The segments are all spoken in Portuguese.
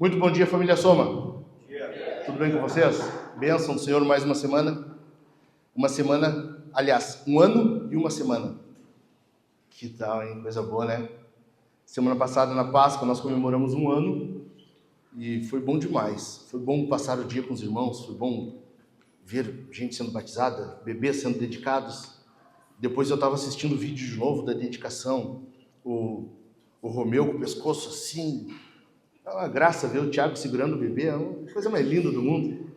Muito bom dia, família Soma. Tudo bem com vocês? Bênção do Senhor, mais uma semana. Aliás, um ano e uma semana. Que tal, hein? Coisa boa, né? Semana passada, na Páscoa, nós comemoramos um ano e foi bom demais. Foi bom passar o dia com os irmãos, foi bom ver gente sendo batizada, bebês sendo dedicados. Depois eu estava assistindo o vídeo de novo da dedicação, o Romeu com o pescoço assim. É uma graça ver o Tiago segurando o bebê, é a coisa mais linda do mundo.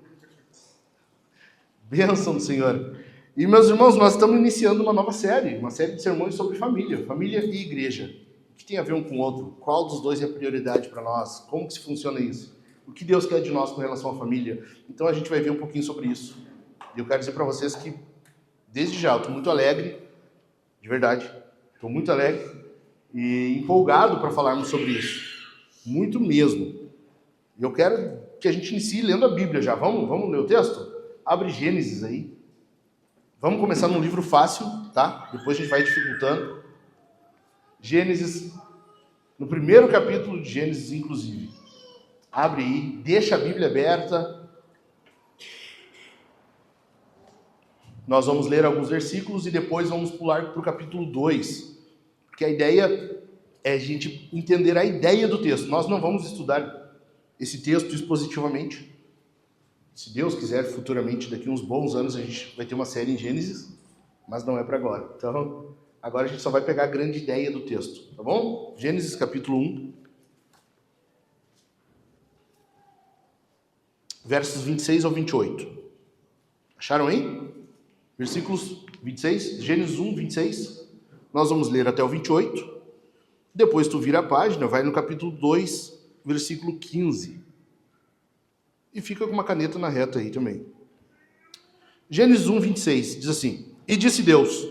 Bênção do Senhor. E, meus irmãos, nós estamos iniciando uma nova série, uma série de sermões sobre família e igreja. O que tem a ver um com o outro? Qual dos dois é a prioridade para nós? Como que se funciona isso? O que Deus quer de nós com relação à família? Então a gente vai ver um pouquinho sobre isso. E eu quero dizer para vocês que, desde já, eu estou muito alegre, de verdade, estou muito alegre e empolgado para falarmos sobre isso. Muito mesmo. E eu quero que a gente inicie lendo a Bíblia já. Vamos ler o texto? Abre Gênesis aí. Vamos começar num livro fácil, tá? Depois a gente vai dificultando. Gênesis, no primeiro capítulo de Gênesis, inclusive. Abre aí, deixa a Bíblia aberta. Nós vamos ler alguns versículos e depois vamos pular para o capítulo 2. Porque a ideia é a gente entender a ideia do texto. Nós não vamos estudar esse texto expositivamente. Se Deus quiser, futuramente, daqui a uns bons anos, a gente vai ter uma série em Gênesis, mas não é para agora. Então, agora a gente só vai pegar a grande ideia do texto, tá bom? Gênesis capítulo 1, versos 26 ao 28. Acharam aí? Versículos 26, Gênesis 1, 26. Nós vamos ler até o 28. Depois tu vira a página, vai no capítulo 2, versículo 15. E fica com uma caneta na reta aí também. Gênesis 1, 26, diz assim: E disse Deus,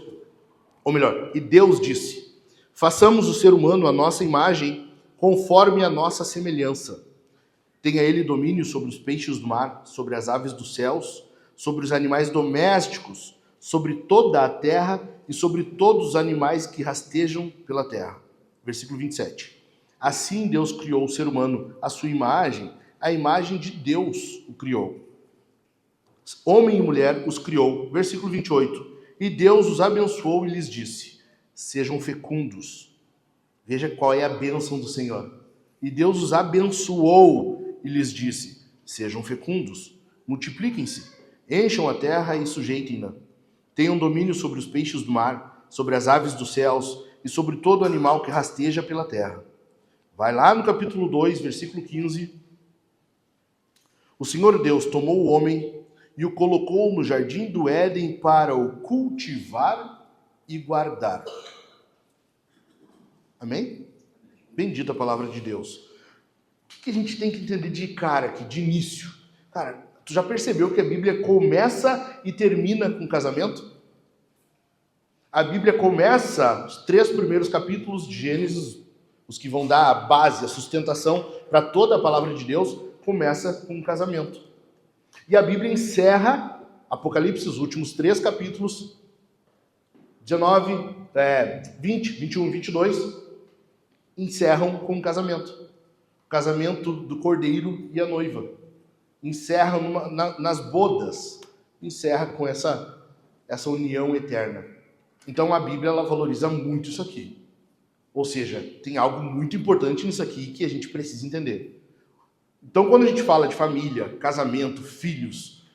ou melhor, e Deus disse, façamos o ser humano à nossa imagem, conforme a nossa semelhança. Tenha ele domínio sobre os peixes do mar, sobre as aves dos céus, sobre os animais domésticos, sobre toda a terra e sobre todos os animais que rastejam pela terra. Versículo 27. Assim Deus criou o ser humano à sua imagem, a imagem de Deus o criou. Homem e mulher os criou. Versículo 28. E Deus os abençoou e lhes disse, sejam fecundos. Veja qual é a bênção do Senhor. E Deus os abençoou e lhes disse, sejam fecundos, multipliquem-se, encham a terra e sujeitem-na. Tenham domínio sobre os peixes do mar, sobre as aves dos céus e sobre todo animal que rasteja pela terra. Vai lá no capítulo 2, versículo 15. O Senhor Deus tomou o homem e o colocou no jardim do Éden para o cultivar e guardar. Amém? Bendita a palavra de Deus. O que a gente tem que entender de cara aqui, de início? Cara, tu já percebeu que a Bíblia começa e termina com casamento? A Bíblia começa, os 3 primeiros capítulos de Gênesis, os que vão dar a base, a sustentação para toda a palavra de Deus, começa com um casamento. E a Bíblia encerra, Apocalipse, os últimos 3 capítulos, 19, 20, 21 e 22, encerram com um casamento. O casamento do cordeiro e a noiva. Encerra nas bodas, encerra com essa união eterna. Então a Bíblia ela valoriza muito isso aqui. Ou seja, tem algo muito importante nisso aqui que a gente precisa entender. Então quando a gente fala de família, casamento, filhos,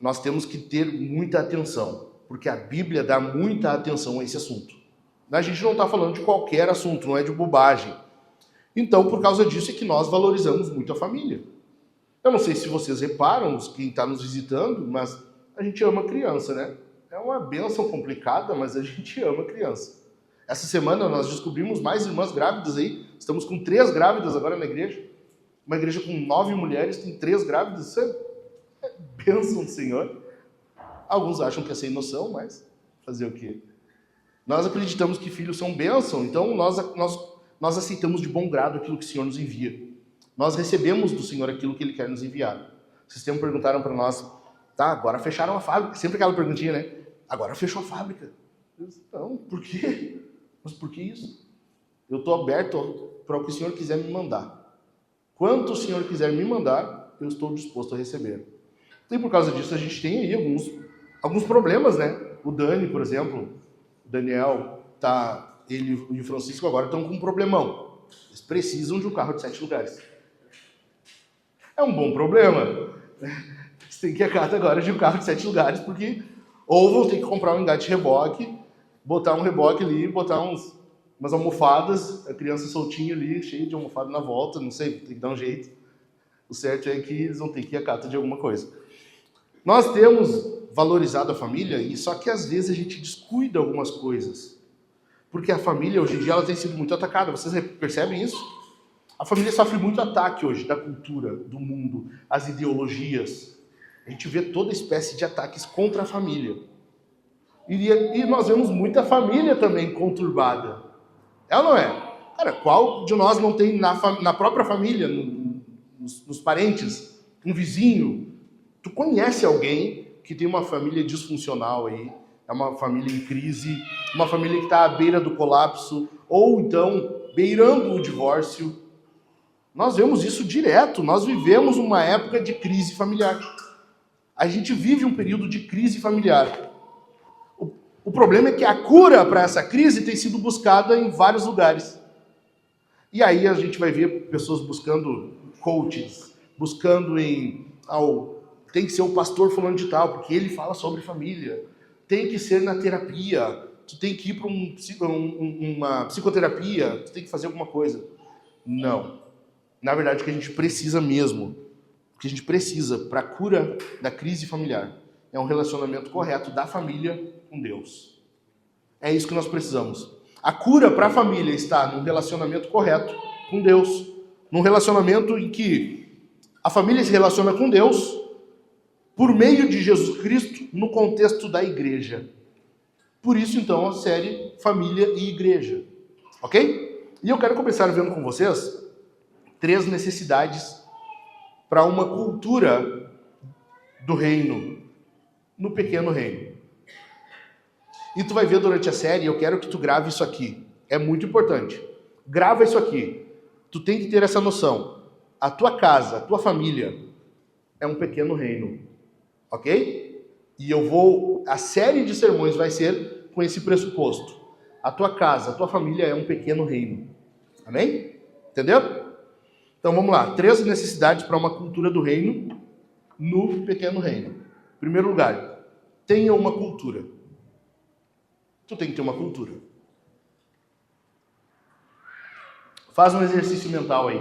nós temos que ter muita atenção, porque a Bíblia dá muita atenção a esse assunto. A gente não está falando de qualquer assunto, não é de bobagem. Então, por causa disso é que nós valorizamos muito a família. Eu não sei se vocês reparam, quem está nos visitando, mas a gente ama criança, né? É uma bênção complicada, mas a gente ama criança. Essa semana nós descobrimos mais irmãs grávidas aí. Estamos com 3 grávidas agora na igreja. Uma igreja com 9 mulheres, tem 3 grávidas. Isso é bênção do Senhor. Alguns acham que é sem noção, mas fazer o quê? Nós acreditamos que filhos são bênção, então nós aceitamos de bom grado aquilo que o Senhor nos envia. Nós recebemos do Senhor aquilo que Ele quer nos enviar. Vocês sempre perguntaram para nós, tá, agora fecharam a fábrica. Sempre aquela perguntinha, né? Agora fechou a fábrica. Eu disse, não, por quê? Mas por que isso? Eu estou aberto para o que o Senhor quiser me mandar. Quanto o Senhor quiser me mandar, eu estou disposto a receber. E por causa disso a gente tem aí alguns problemas, né? O Dani, por exemplo, o Daniel, ele e o Francisco agora estão com um problemão. Eles precisam de um carro de 7 lugares. É um bom problema. Você tem que ir a casa agora de um carro de 7 lugares, porque ou vão ter que comprar um engate reboque, botar um reboque ali, botar umas almofadas, a criança soltinha ali, cheia de almofada na volta, não sei, tem que dar um jeito. O certo é que eles vão ter que ir a casa de alguma coisa. Nós temos valorizado a família, e só que às vezes a gente descuida algumas coisas. Porque a família, hoje em dia, ela tem sido muito atacada. Vocês percebem isso? A família sofre muito ataque hoje da cultura, do mundo, as ideologias. A gente vê toda espécie de ataques contra a família. E nós vemos muita família também conturbada. É ou não é? Cara, qual de nós não tem na própria família, nos parentes, um vizinho? Tu conhece alguém que tem uma família disfuncional aí, é uma família em crise, uma família que está à beira do colapso, ou então beirando o divórcio? Nós vemos isso direto, nós vivemos uma época de crise familiar. A gente vive um período de crise familiar. O problema é que a cura para essa crise tem sido buscada em vários lugares. E aí a gente vai ver pessoas buscando coaches, buscando tem que ser o pastor fulano de tal, porque ele fala sobre família. Tem que ser na terapia, tu tem que ir para uma psicoterapia, tu tem que fazer alguma coisa. Não. Na verdade, o que a gente precisa mesmo, o que a gente precisa para a cura da crise familiar, é um relacionamento correto da família com Deus. É isso que nós precisamos. A cura para a família está num relacionamento correto com Deus, num relacionamento em que a família se relaciona com Deus por meio de Jesus Cristo no contexto da igreja. Por isso, então, a série Família e Igreja. Ok? E eu quero começar vendo com vocês 3 necessidades para uma cultura do reino, no pequeno reino. E tu vai ver durante a série, eu quero que tu grave isso aqui. É muito importante. Grava isso aqui. Tu tem que ter essa noção. A tua casa, a tua família é um pequeno reino. Ok? E a série de sermões vai ser com esse pressuposto. A tua casa, a tua família é um pequeno reino. Amém? Entendeu? Então vamos lá. 3 necessidades para uma cultura do reino no pequeno reino. Em primeiro lugar, tenha uma cultura. Tu tem que ter uma cultura. Faz um exercício mental aí.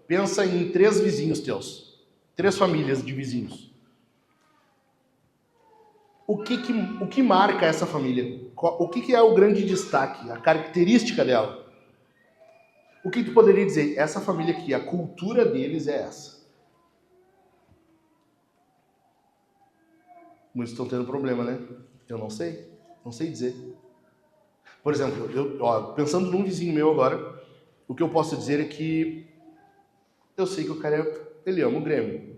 Pensa em 3 vizinhos teus. 3 famílias de vizinhos. O que marca essa família? O que é o grande destaque, a característica dela? O que tu poderia dizer? Essa família aqui, a cultura deles é essa. Muitos estão tendo problema, né? Eu não sei dizer. Por exemplo, pensando num vizinho meu agora, o que eu posso dizer é que eu sei que o cara, ele ama o Grêmio.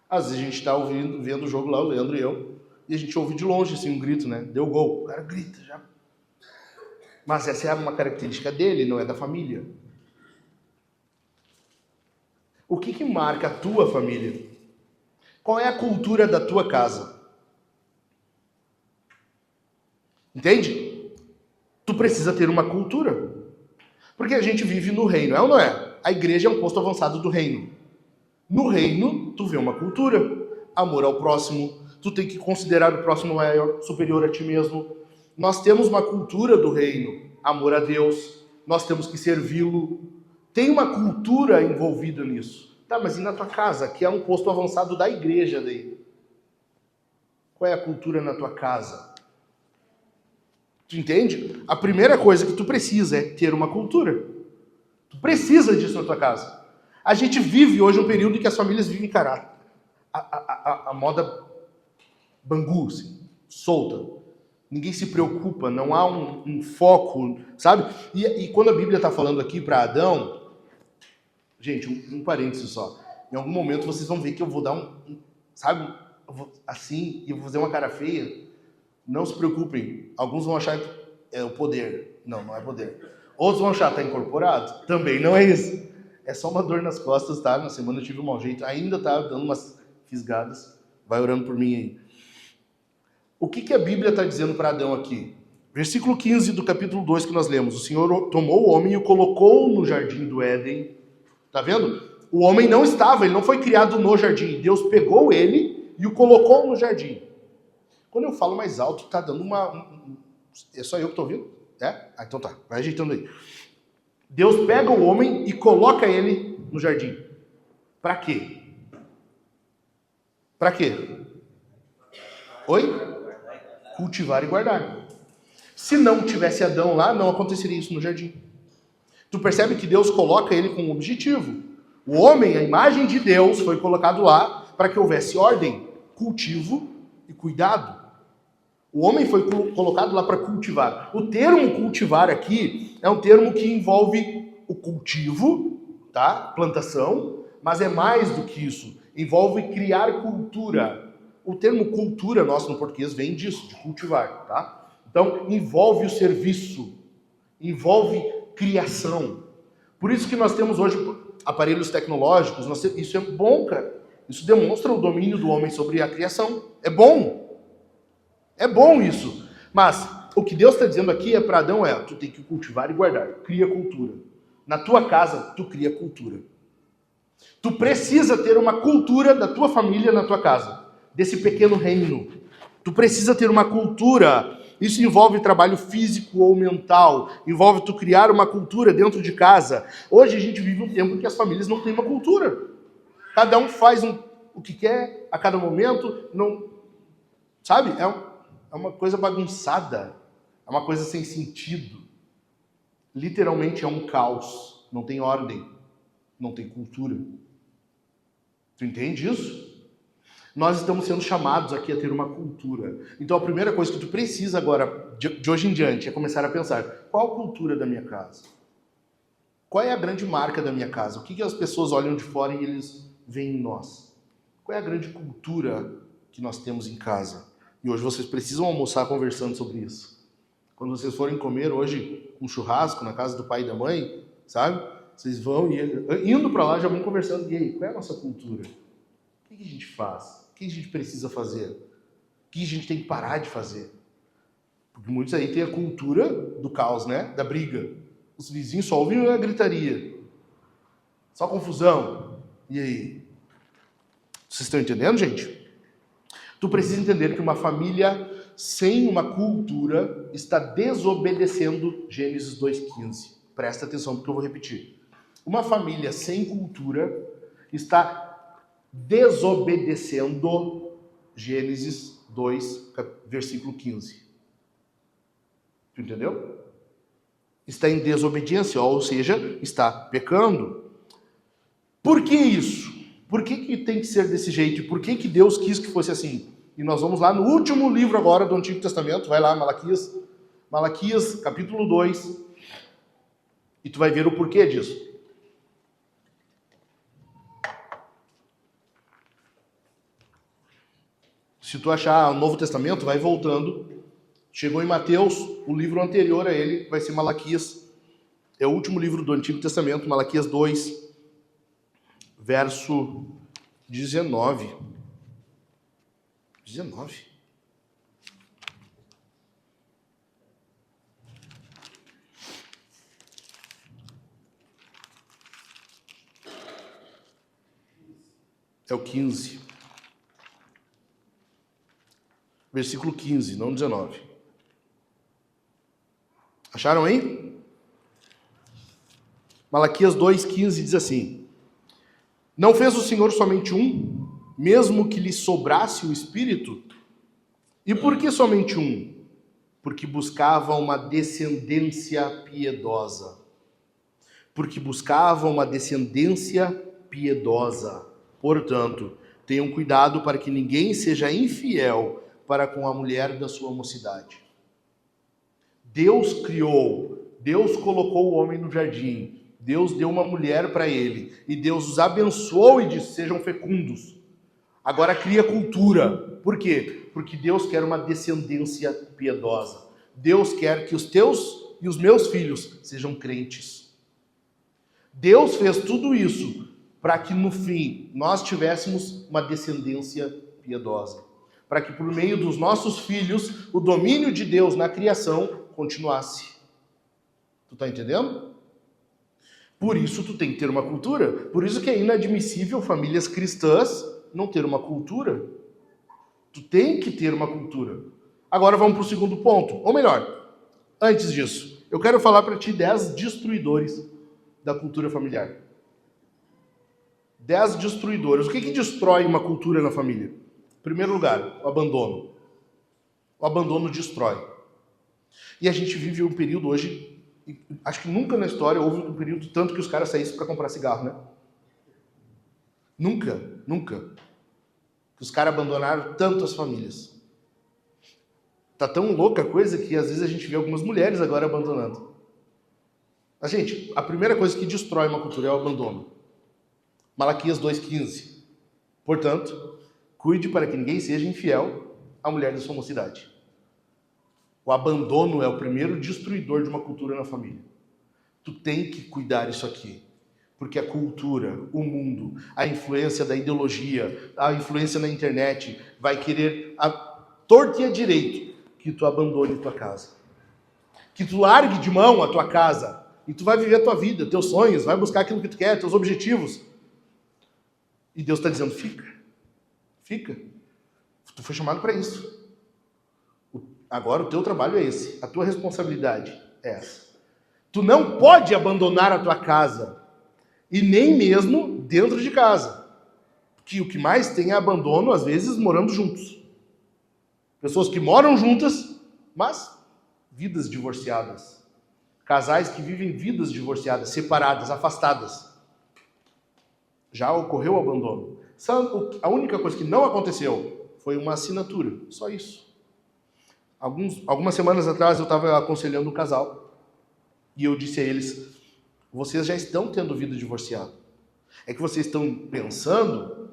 Às vezes a gente está vendo o jogo lá, o Leandro e eu, e a gente ouve de longe assim um grito, né? Deu gol. O cara grita já. Mas essa é uma característica dele, não é da família. O que marca a tua família? Qual é a cultura da tua casa? Entende? Tu precisa ter uma cultura. Porque a gente vive no reino, é ou não é? A igreja é um posto avançado do reino. No reino, tu vê uma cultura. Amor ao próximo. Tu tem que considerar o próximo maior, superior a ti mesmo. Nós temos uma cultura do reino. Amor a Deus. Nós temos que servi-lo. Tem uma cultura envolvida nisso. Tá, mas e na tua casa, que é um posto avançado da igreja daí? Qual é a cultura na tua casa? Tu entende? A primeira coisa que tu precisa é ter uma cultura. Tu precisa disso na tua casa. A gente vive hoje um período em que as famílias vivem, cara, a moda Bangu, assim, solta. Ninguém se preocupa, não há um foco, sabe? E quando a Bíblia está falando aqui para Adão, gente, um parênteses só. Em algum momento vocês vão ver que eu vou dar sabe? Assim, e eu vou fazer uma cara feia. Não se preocupem. Alguns vão achar que é o poder. Não é poder. Outros vão achar que está incorporado. Também não é isso. É só uma dor nas costas, tá? Na semana eu tive um mau jeito. Ainda tá dando umas fisgadas. Vai orando por mim aí. O que a Bíblia está dizendo para Adão aqui? Versículo 15 do capítulo 2 que nós lemos. O Senhor tomou o homem e o colocou no jardim do Éden. Tá vendo? O homem não estava, ele não foi criado no jardim. Deus pegou ele e o colocou no jardim. Quando eu falo mais alto, tá dando É só eu que estou ouvindo? É? Ah, então tá. Vai ajeitando aí. Deus pega o homem e coloca ele no jardim. Para quê? Para quê? Oi? Cultivar e guardar. Se não tivesse Adão lá, não aconteceria isso no jardim. Tu percebe que Deus coloca ele com um objetivo. O homem, a imagem de Deus, foi colocado lá para que houvesse ordem, cultivo e cuidado. O homem foi colocado lá para cultivar. O termo cultivar aqui é um termo que envolve o cultivo, tá? Plantação, mas é mais do que isso. Envolve criar cultura. O termo cultura nosso no português vem disso, de cultivar, tá? Então, envolve o serviço, envolve criação. Por isso que nós temos hoje aparelhos tecnológicos, isso é bom, cara. Isso demonstra o domínio do homem sobre a criação. É bom. É bom isso. Mas o que Deus está dizendo aqui é para Adão tu tem que cultivar e guardar. Cria cultura. Na tua casa, tu cria cultura. Tu precisa ter uma cultura da tua família na tua casa. Desse pequeno reino. Tu precisa ter uma cultura. Isso envolve trabalho físico ou mental. Envolve tu criar uma cultura dentro de casa. Hoje a gente vive um tempo em que as famílias não têm uma cultura. Cada um faz o que quer a cada momento. Não, sabe? É uma coisa bagunçada. É uma coisa sem sentido. Literalmente é um caos. Não tem ordem. Não tem cultura. Tu entende isso? Nós estamos sendo chamados aqui a ter uma cultura. Então a primeira coisa que tu precisa agora, de hoje em diante, é começar a pensar: qual a cultura da minha casa? Qual é a grande marca da minha casa? O que as pessoas olham de fora e eles veem em nós? Qual é a grande cultura que nós temos em casa? E hoje vocês precisam almoçar conversando sobre isso. Quando vocês forem comer hoje um churrasco na casa do pai e da mãe, sabe? Vocês vão indo para lá, já vão conversando. E aí, qual é a nossa cultura? O que a gente faz? O que a gente precisa fazer? O que a gente tem que parar de fazer? Porque muitos aí têm a cultura do caos, né? Da briga. Os vizinhos só ouvem a gritaria. Só confusão. E aí? Vocês estão entendendo, gente? Tu precisa entender que uma família sem uma cultura está desobedecendo Gênesis 2,15. Presta atenção porque eu vou repetir. Uma família sem cultura está desobedecendo Gênesis 2, versículo 15. Tu entendeu? Está em desobediência, ou seja, está pecando. Por que isso? Por que tem que ser desse jeito? Por que Deus quis que fosse assim? E nós vamos lá no último livro agora do Antigo Testamento, vai lá, Malaquias, capítulo 2, e tu vai ver o porquê disso. Se tu achar o Novo Testamento, vai voltando. Chegou em Mateus, o livro anterior a ele vai ser Malaquias. É o último livro do Antigo Testamento, Malaquias 2, verso 19. 19. É o 15. Versículo 15, não 19. Acharam aí? Malaquias 2,15 diz assim: Não fez o Senhor somente um, mesmo que lhe sobrasse o Espírito? E por que somente um? Porque buscava uma descendência piedosa. Porque buscava uma descendência piedosa. Portanto, tenham cuidado para que ninguém seja infiel para com a mulher da sua mocidade. Deus criou, Deus colocou o homem no jardim, Deus deu uma mulher para ele, e Deus os abençoou e disse: sejam fecundos. Agora cria cultura. Por quê? Porque Deus quer uma descendência piedosa. Deus quer que os teus e os meus filhos sejam crentes. Deus fez tudo isso para que no fim nós tivéssemos uma descendência piedosa. Para que por meio dos nossos filhos o domínio de Deus na criação continuasse. Tu tá entendendo? Por isso tu tem que ter uma cultura. Por isso que é inadmissível famílias cristãs não ter uma cultura. Tu tem que ter uma cultura. Agora vamos para o segundo ponto. Ou melhor, antes disso, eu quero falar para ti 10 destruidores da cultura familiar. 10 destruidores. O que destrói uma cultura na família? Em primeiro lugar, o abandono. O abandono destrói. E a gente vive um período hoje, acho que nunca na história houve um período tanto que os caras saíssem para comprar cigarro, né? Nunca. Que os caras abandonaram tanto as famílias. Tá tão louca a coisa que às vezes a gente vê algumas mulheres agora abandonando. Mas, gente, a primeira coisa que destrói uma cultura é o abandono. Malaquias 2,15. Portanto, cuide para que ninguém seja infiel à mulher da sua mocidade. O abandono é o primeiro destruidor de uma cultura na família. Tu tem que cuidar disso aqui. Porque a cultura, o mundo, a influência da ideologia, a influência na internet vai querer a torto e a direito que tu abandone tua casa. Que tu largue de mão a tua casa e tu vai viver a tua vida, teus sonhos, vai buscar aquilo que tu quer, teus objetivos. E Deus está dizendo, fica. Tu foi chamado para isso. Agora o teu trabalho é esse, a tua responsabilidade é essa. Tu não pode abandonar a tua casa, e nem mesmo dentro de casa. Que o que mais tem é abandono, às vezes, morando juntos. Pessoas que moram juntas, mas vidas divorciadas. Casais que vivem vidas divorciadas, separadas, afastadas. Já ocorreu o abandono. A única coisa que não aconteceu foi uma assinatura, só isso. Algumas semanas atrás eu estava aconselhando um casal e eu disse a eles, vocês já estão tendo vida divorciada. É que vocês estão pensando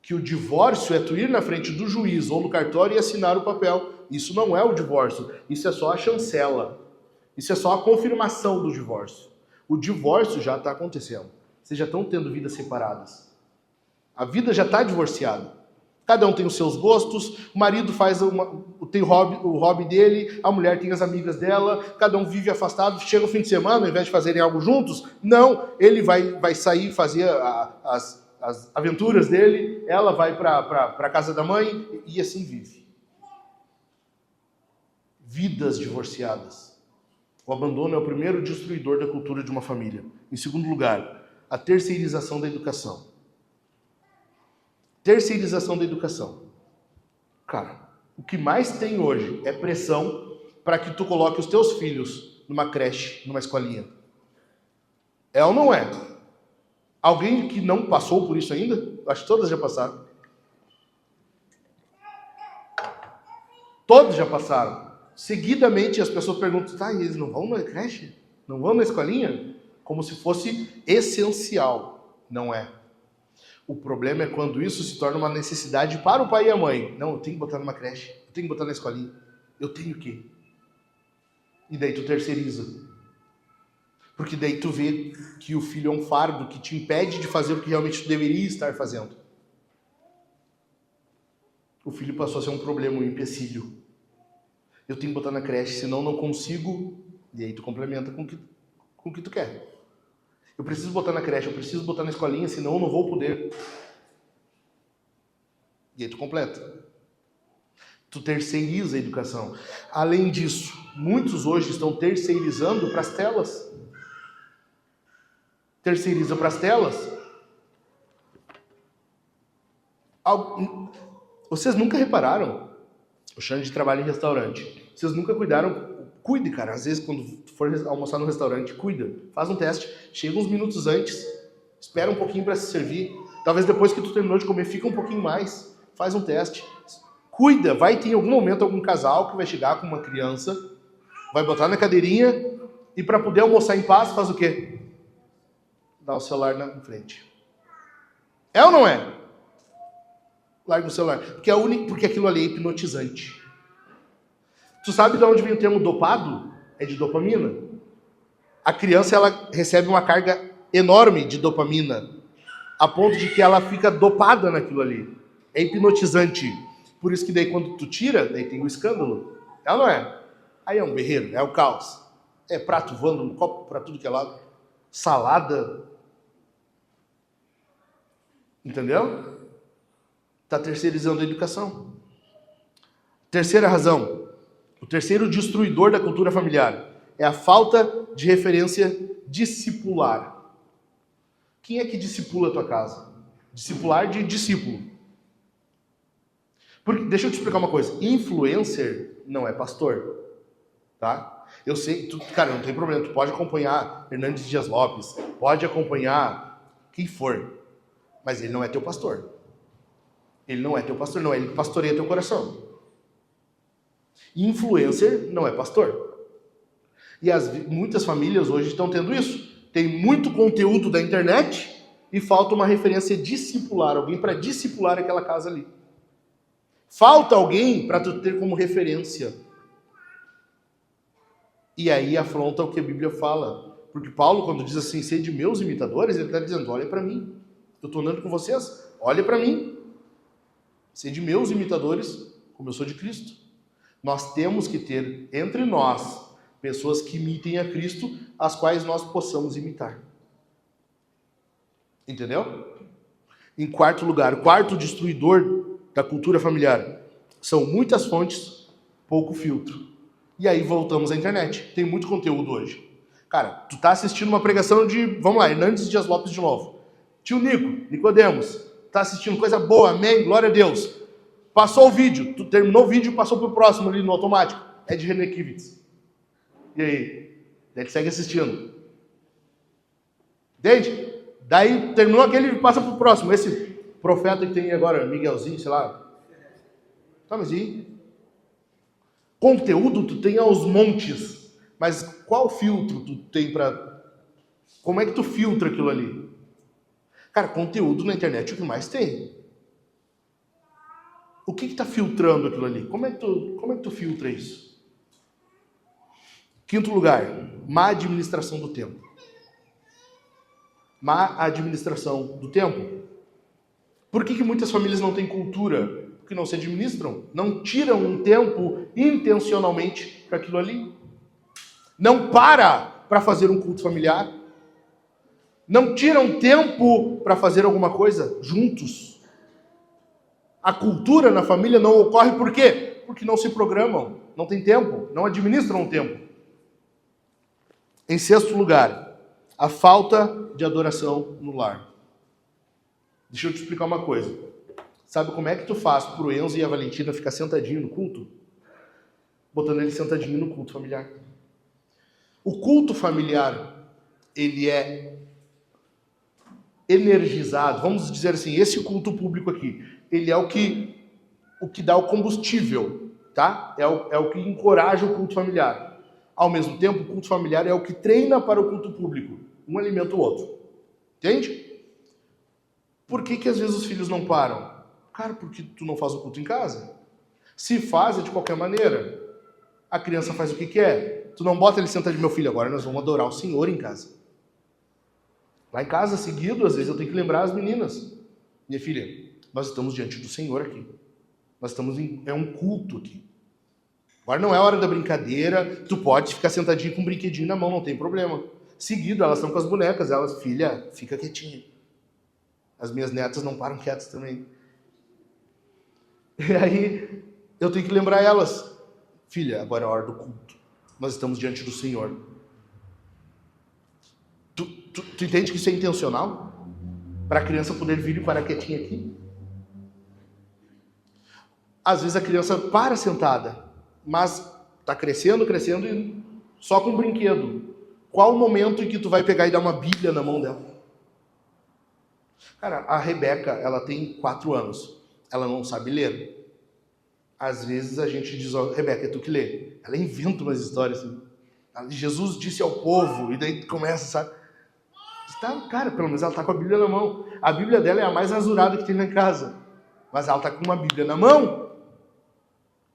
que o divórcio é tu ir na frente do juiz ou no cartório e assinar o papel. Isso não é o divórcio, isso é só a chancela. Isso é só a confirmação do divórcio. O divórcio já está acontecendo. Vocês já estão tendo vidas separadas. A vida já está divorciada. Cada um tem os seus gostos, o marido tem o hobby dele, a mulher tem as amigas dela, cada um vive afastado, chega o fim de semana, ao invés de fazerem algo juntos, não, ele vai sair fazer as aventuras dele, ela vai para a casa da mãe e assim vive. Vidas divorciadas. O abandono é o primeiro destruidor da cultura de uma família. Em segundo lugar, a terceirização da educação. Terceirização da educação. Cara, o que mais tem hoje é pressão para que tu coloque os teus filhos numa creche, numa escolinha. É ou não é? Alguém que não passou por isso ainda? Acho que todas já passaram. Todos já passaram. Seguidamente as pessoas perguntam, tá, eles não vão na creche? Não vão na escolinha? Como se fosse essencial. Não é. O problema é quando isso se torna uma necessidade para o pai e a mãe. Não, eu tenho que botar numa creche, eu tenho que botar na escolinha. Eu tenho que. E daí tu terceiriza. Porque daí tu vê que o filho é um fardo que te impede de fazer o que realmente tu deveria estar fazendo. O filho passou a ser um problema, um empecilho. Eu tenho que botar na creche, senão não consigo. E aí tu complementa com o que tu quer. Eu preciso botar na creche, eu preciso botar na escolinha, senão eu não vou poder. E aí tu completa. Tu terceiriza a educação. Além disso, muitos hoje estão terceirizando para as telas. Terceiriza para as telas. Vocês nunca repararam? O Xande trabalha em restaurante. Vocês nunca cuidaram? Cuide, cara. Às vezes, quando for almoçar no restaurante, cuida. Faz um teste. Chega uns minutos antes. Espera um pouquinho para se servir. Talvez depois que tu terminou de comer, fica um pouquinho mais. Faz um teste. Cuida. Vai ter em algum momento algum casal que vai chegar com uma criança, vai botar na cadeirinha e para poder almoçar em paz, faz o quê? Dá o celular na frente. É ou não é? Larga o celular. Porque aquilo ali é hipnotizante. Tu sabe de onde vem o termo dopado? É de dopamina. A criança ela recebe uma carga enorme de dopamina, a ponto de que ela fica dopada naquilo ali. É hipnotizante. Por isso que daí quando tu tira, daí tem o escândalo. Ela não é. Aí é um berreiro, é o caos. É prato voando no copo para tudo que é lado. Salada. Entendeu? Está terceirizando a educação. Terceira razão. O terceiro destruidor da cultura familiar é a falta de referência discipular. Quem é que discipula a tua casa? Discipular de discípulo. Porque, deixa eu te explicar uma coisa. Influencer não é pastor. Tá? Eu sei, cara, não tem problema. Tu pode acompanhar Hernandes Dias Lopes, pode acompanhar quem for. Mas ele não é teu pastor. Ele não é teu pastor, não é ele que pastoreia teu coração. Influencer não é pastor. E muitas famílias hoje estão tendo isso. Tem muito conteúdo da internet e falta uma referência discipular, alguém para discipular aquela casa ali. Falta alguém para tu ter como referência. E aí afronta o que a Bíblia fala. Porque Paulo, quando diz assim, sede meus imitadores, ele está dizendo, olha para mim. Eu estou andando com vocês, olha para mim. Sede meus imitadores, como eu sou de Cristo. Nós temos que ter entre nós pessoas que imitem a Cristo, as quais nós possamos imitar. Entendeu? Em quarto lugar, o quarto destruidor da cultura familiar são muitas fontes, pouco filtro. E aí voltamos à internet. Tem muito conteúdo hoje. Cara, tu tá assistindo uma pregação de, vamos lá, Hernandes Dias Lopes de novo. Tio Nico, Nicodemos, tá assistindo coisa boa, amém, glória a Deus. Passou o vídeo, tu terminou o vídeo e passou pro próximo ali no automático. É de René Kivitz. E aí? Daí tu segue assistindo. Entende? Daí terminou aquele e passa pro próximo. Esse profeta que tem agora, Miguelzinho, sei lá. Tá, mas e? Conteúdo tu tem aos montes. Mas qual filtro tu tem pra... Como é que tu filtra aquilo ali? Cara, conteúdo na internet é o que mais tem. O que está filtrando aquilo ali? Como é que tu filtra isso? Quinto lugar, má administração do tempo. Má administração do tempo. Por que muitas famílias não têm cultura? Porque não se administram. Não tiram um tempo intencionalmente para aquilo ali. Não para fazer um culto familiar. Não tiram tempo para fazer alguma coisa juntos. A cultura na família não ocorre por quê? Porque não se programam, não tem tempo, não administram o tempo. Em sexto lugar, a falta de adoração no lar. Deixa eu te explicar uma coisa. Sabe como é que tu faz pro Enzo e a Valentina ficar sentadinho no culto? Botando ele sentadinho no culto familiar. O culto familiar, ele é energizado, vamos dizer assim, esse culto público aqui, ele é o que dá o combustível, tá? É o que encoraja o culto familiar. Ao mesmo tempo, o culto familiar é o que treina para o culto público. Um alimenta o outro. Entende? Por que às vezes os filhos não param? Cara, porque tu não faz o culto em casa. Se faz, é de qualquer maneira. A criança faz o que quer. Tu não bota ele sentado de meu filho, agora nós vamos adorar o Senhor em casa. Lá em casa, seguido, às vezes eu tenho que lembrar as meninas. Minha filha, nós estamos diante do Senhor aqui. Nós estamos é um culto aqui. Agora não é hora da brincadeira, tu pode ficar sentadinho com um brinquedinho na mão, não tem problema. Seguido, elas estão com as bonecas, elas, filha, fica quietinha. As minhas netas não param quietas também. E aí, eu tenho que lembrar elas, filha, agora é a hora do culto. Nós estamos diante do Senhor. Tu entende que isso é intencional? Para a criança poder vir e parar quietinha aqui? Às vezes a criança para sentada, mas está crescendo e só com um brinquedo. Qual o momento em que tu vai pegar e dar uma Bíblia na mão dela? Cara, a Rebeca, ela tem 4 anos. Ela não sabe ler. Às vezes a gente diz, ó, Rebeca, é tu que lê. Ela inventa umas histórias assim. Jesus disse ao povo, e daí começa, sabe? Tá, cara, pelo menos ela está com a Bíblia na mão. A Bíblia dela é a mais rasurada que tem na casa. Mas ela está com uma Bíblia na mão.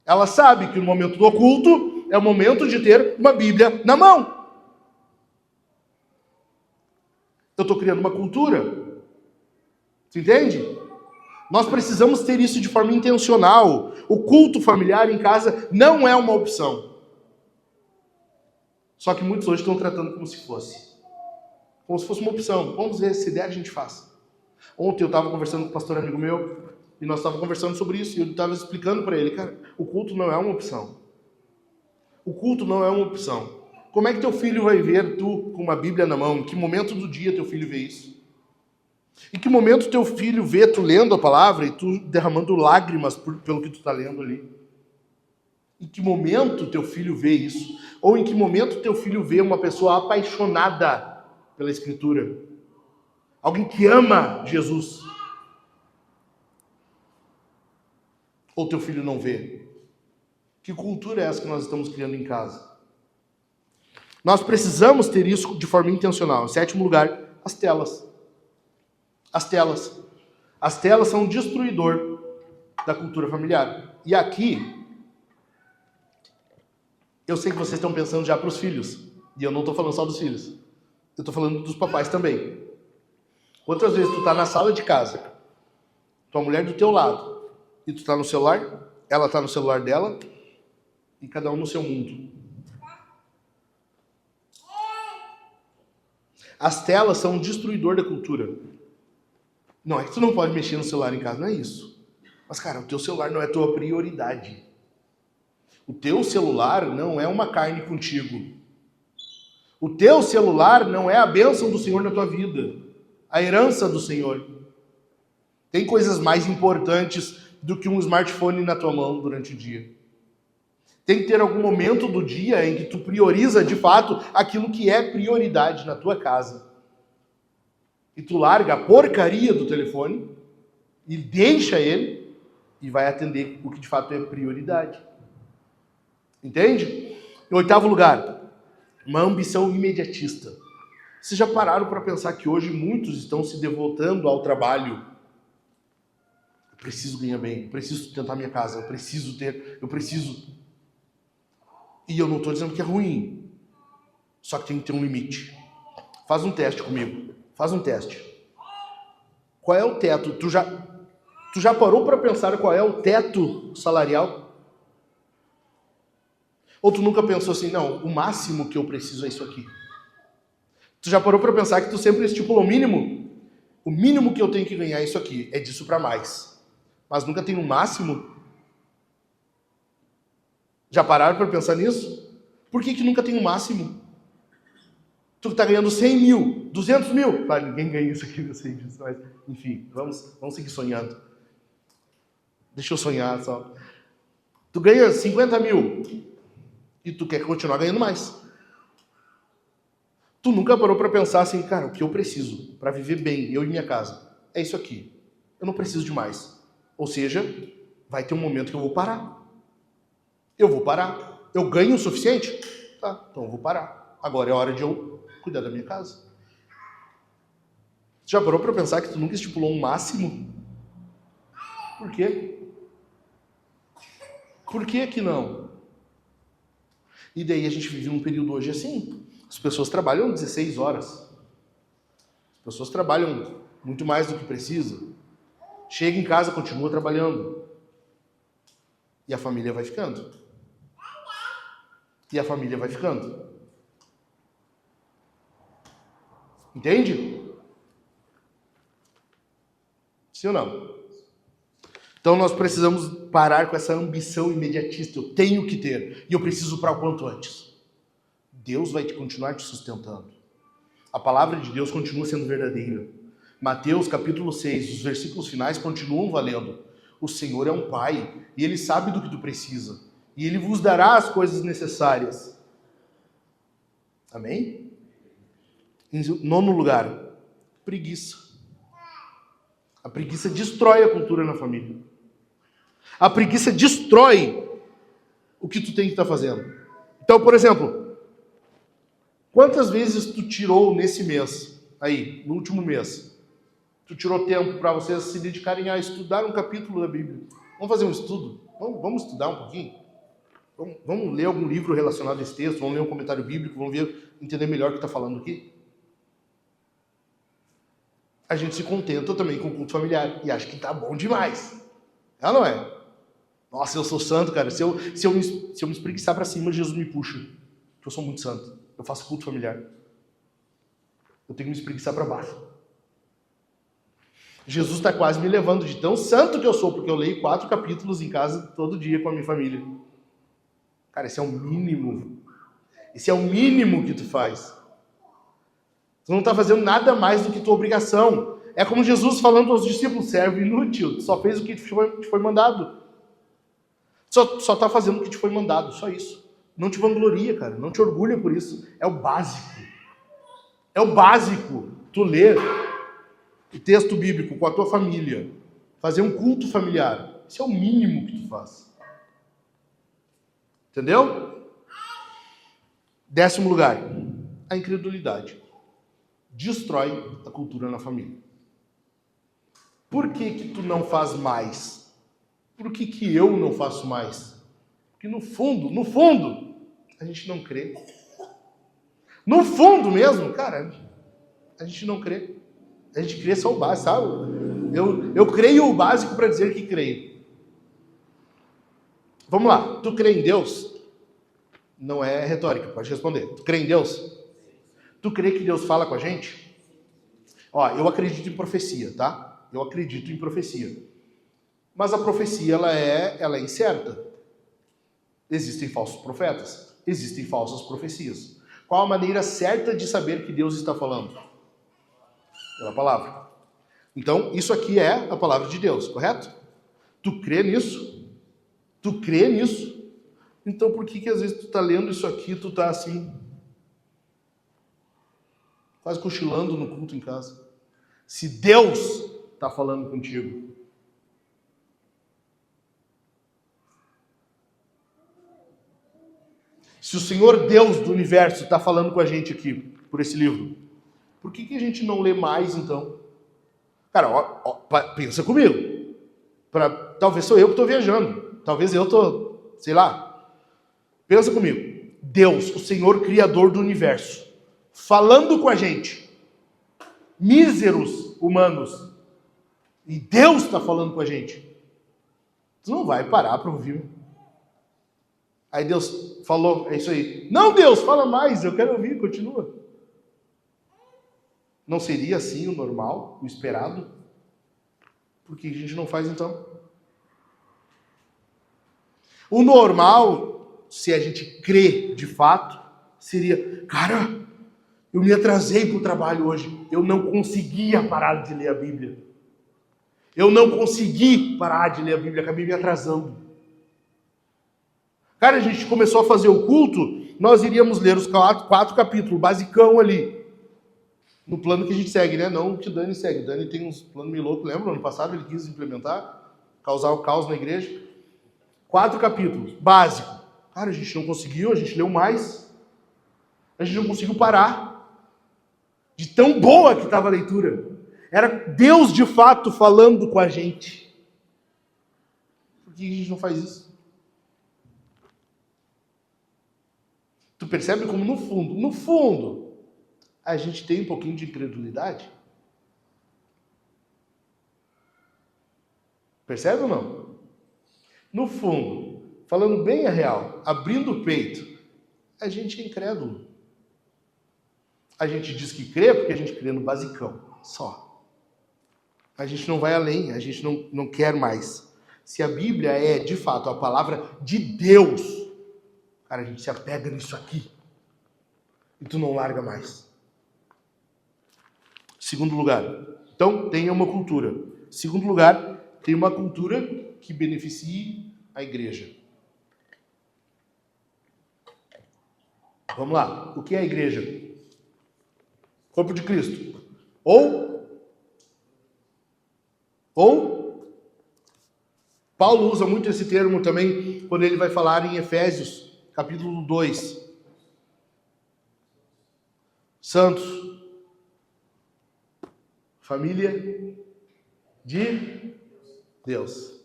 Ela sabe que no momento do culto é o momento de ter uma Bíblia na mão. Eu estou criando uma cultura. Você entende? Nós precisamos ter isso de forma intencional. O culto familiar em casa não é uma opção. Só que muitos hoje estão tratando como se fosse. Como se fosse uma opção. Vamos ver se der a gente faz. Ontem eu estava conversando com um pastor amigo meu, e nós estávamos conversando sobre isso, e eu estava explicando para ele, cara, o culto não é uma opção. O culto não é uma opção. Como é que teu filho vai ver tu com uma Bíblia na mão? Em que momento do dia teu filho vê isso? Em que momento teu filho vê tu lendo a palavra e tu derramando lágrimas pelo que tu está lendo ali? Em que momento teu filho vê isso? Ou em que momento teu filho vê uma pessoa apaixonada pela Escritura? Alguém que ama Jesus? Ou teu filho não vê? Que cultura é essa que nós estamos criando em casa? Nós precisamos ter isso de forma intencional. Em sétimo lugar, as telas. As telas. As telas são um destruidor da cultura familiar. E aqui, eu sei que vocês estão pensando já para os filhos. E eu não estou falando só dos filhos. Eu estou falando dos papais também. Quantas vezes tu está na sala de casa, tua mulher do teu lado, e tu está no celular, ela está no celular dela, e cada um no seu mundo. As telas são um destruidor da cultura. Não é que tu não pode mexer no celular em casa, não é isso. Mas, cara, o teu celular não é tua prioridade. O teu celular não é uma carne contigo. O teu celular não é a bênção do Senhor na tua vida. A herança do Senhor. Tem coisas mais importantes do que um smartphone na tua mão durante o dia. Tem que ter algum momento do dia em que tu prioriza, de fato, aquilo que é prioridade na tua casa. E tu larga a porcaria do telefone e deixa ele e vai atender o que de fato é prioridade. Entende? Em oitavo lugar, uma ambição imediatista. Vocês já pararam para pensar que hoje muitos estão se devotando ao trabalho? Eu preciso ganhar bem, eu preciso sustentar minha casa, eu preciso. E eu não estou dizendo que é ruim, só que tem que ter um limite. Faz um teste comigo, faz um teste. Qual é o teto? Tu já parou para pensar qual é o teto salarial? Ou tu nunca pensou assim, não, o máximo que eu preciso é isso aqui? Tu já parou para pensar que tu sempre estipula o mínimo? O mínimo que eu tenho que ganhar é isso aqui, é disso para mais. Mas nunca tem um máximo? Já pararam para pensar nisso? Por que nunca tem um máximo? Tu que tá ganhando 100 mil, 200 mil. Claro, ninguém ganha isso aqui, eu sei disso, mas enfim, vamos seguir sonhando. Deixa eu sonhar só. Tu ganha 50 mil e tu quer continuar ganhando mais. Tu nunca parou para pensar assim, cara, o que eu preciso para viver bem, eu e minha casa, é isso aqui. Eu não preciso de mais. Ou seja, vai ter um momento que eu vou parar. Eu vou parar. Eu ganho o suficiente? Tá, então eu vou parar. Agora é hora de eu cuidar da minha casa. Você já parou para pensar que tu nunca estipulou um máximo? Por quê? Por que não? E daí a gente vive num período hoje assim. As pessoas trabalham 16 horas. As pessoas trabalham muito mais do que precisa. Chega em casa, continua trabalhando. E a família vai ficando. E a família vai ficando. Entende? Sim ou não? Então nós precisamos parar com essa ambição imediatista. Eu tenho que ter. E eu preciso para o quanto antes. Deus vai continuar te sustentando. A palavra de Deus continua sendo verdadeira. Mateus capítulo 6, os versículos finais continuam valendo. O Senhor é um Pai e Ele sabe do que tu precisa. E Ele vos dará as coisas necessárias. Amém? Em nono lugar, preguiça. A preguiça destrói a cultura na família. A preguiça destrói o que tu tem que estar fazendo. Então, por exemplo, quantas vezes tu tirou nesse mês, aí, no último mês, tu tirou tempo para vocês se dedicarem a estudar um capítulo da Bíblia? Vamos fazer um estudo? Vamos estudar um pouquinho? Vamos ler algum livro relacionado a esse texto? Vamos ler um comentário bíblico? Vamos entender melhor o que está falando aqui? a gente se contenta também com o culto familiar e acha que tá bom demais. É ou não é? Nossa, eu sou santo, cara. Se eu me espreguiçar para cima, Jesus me puxa. Porque eu sou muito santo. Eu faço culto familiar. Eu tenho que me espreguiçar para baixo. Jesus está quase me levando de tão santo que eu sou, porque eu leio 4 capítulos em casa todo dia com a minha família. Cara, esse é o mínimo. Esse é o mínimo que tu faz. Tu não está fazendo nada mais do que tua obrigação. É como Jesus falando aos discípulos, servo inútil, tu só fez o que te foi mandado. Só está fazendo o que te foi mandado, só isso. Não te vangloria, cara, não te orgulha por isso. É o básico. É o básico. Tu ler o texto bíblico com a tua família, fazer um culto familiar, isso é o mínimo que tu faz. Entendeu? 10º lugar, a incredulidade. Destrói a cultura na família. Por que tu não faz mais? Por que eu não faço mais? Porque no fundo, a gente não crê. No fundo mesmo, cara, a gente não crê. A gente crê só o básico, sabe? Eu creio o básico para dizer que creio. Vamos lá, tu crê em Deus? Não é retórica, pode responder. Tu crê em Deus? Tu crê que Deus fala com a gente? Ó, eu acredito em profecia, tá? Eu acredito em profecia. Mas a profecia, ela é incerta. Existem falsos profetas. Existem falsas profecias. Qual a maneira certa de saber que Deus está falando? Pela palavra. Então, isso aqui é a palavra de Deus, correto? Tu crê nisso? Tu crê nisso? Então, por que às vezes tu tá lendo isso aqui, tu tá assim, quase cochilando no culto em casa? Se Deus tá falando contigo. Se o Senhor Deus do universo está falando com a gente aqui, por esse livro, por que a gente não lê mais, então? Cara, pensa comigo. Talvez sou eu que estou viajando. Talvez eu estou, sei lá. Pensa comigo. Deus, o Senhor Criador do universo, falando com a gente. Míseros humanos. E Deus está falando com a gente. Tu não vai parar para ouvir. Aí Deus falou, é isso aí. Não, Deus, fala mais, eu quero ouvir, continua. Não seria assim o normal, o esperado? Por que a gente não faz então? O normal, se a gente crê de fato, seria, cara, eu me atrasei para o trabalho hoje, eu não conseguia parar de ler a Bíblia. Eu não consegui parar de ler a Bíblia, acabei me atrasando. Cara, a gente começou a fazer o culto, nós iríamos ler os 4 capítulos, basicão ali. No plano que a gente segue, né? Não que o Dani segue. O Dani tem uns planos meio loucos, lembra? Ano passado ele quis implementar, causar o caos na igreja. 4 capítulos, básico. Cara, a gente não conseguiu, a gente leu mais. A gente não conseguiu parar. De tão boa que estava a leitura. Era Deus de fato falando com a gente. Por que a gente não faz isso? Tu percebe como no fundo, a gente tem um pouquinho de incredulidade? Percebe ou não? No fundo, falando bem a real, abrindo o peito, a gente é incrédulo. A gente diz que crê porque a gente crê no basicão, só. A gente não vai além, a gente não quer mais. Se a Bíblia é, de fato, a palavra de Deus, cara, a gente se apega nisso aqui. E tu não larga mais. Segundo lugar, então, tenha uma cultura. Segundo lugar, tem uma cultura que beneficie a igreja. Vamos lá. O que é a igreja? Corpo de Cristo. Ou Paulo usa muito esse termo também quando ele vai falar em Efésios, capítulo 2. Santos. Família de Deus.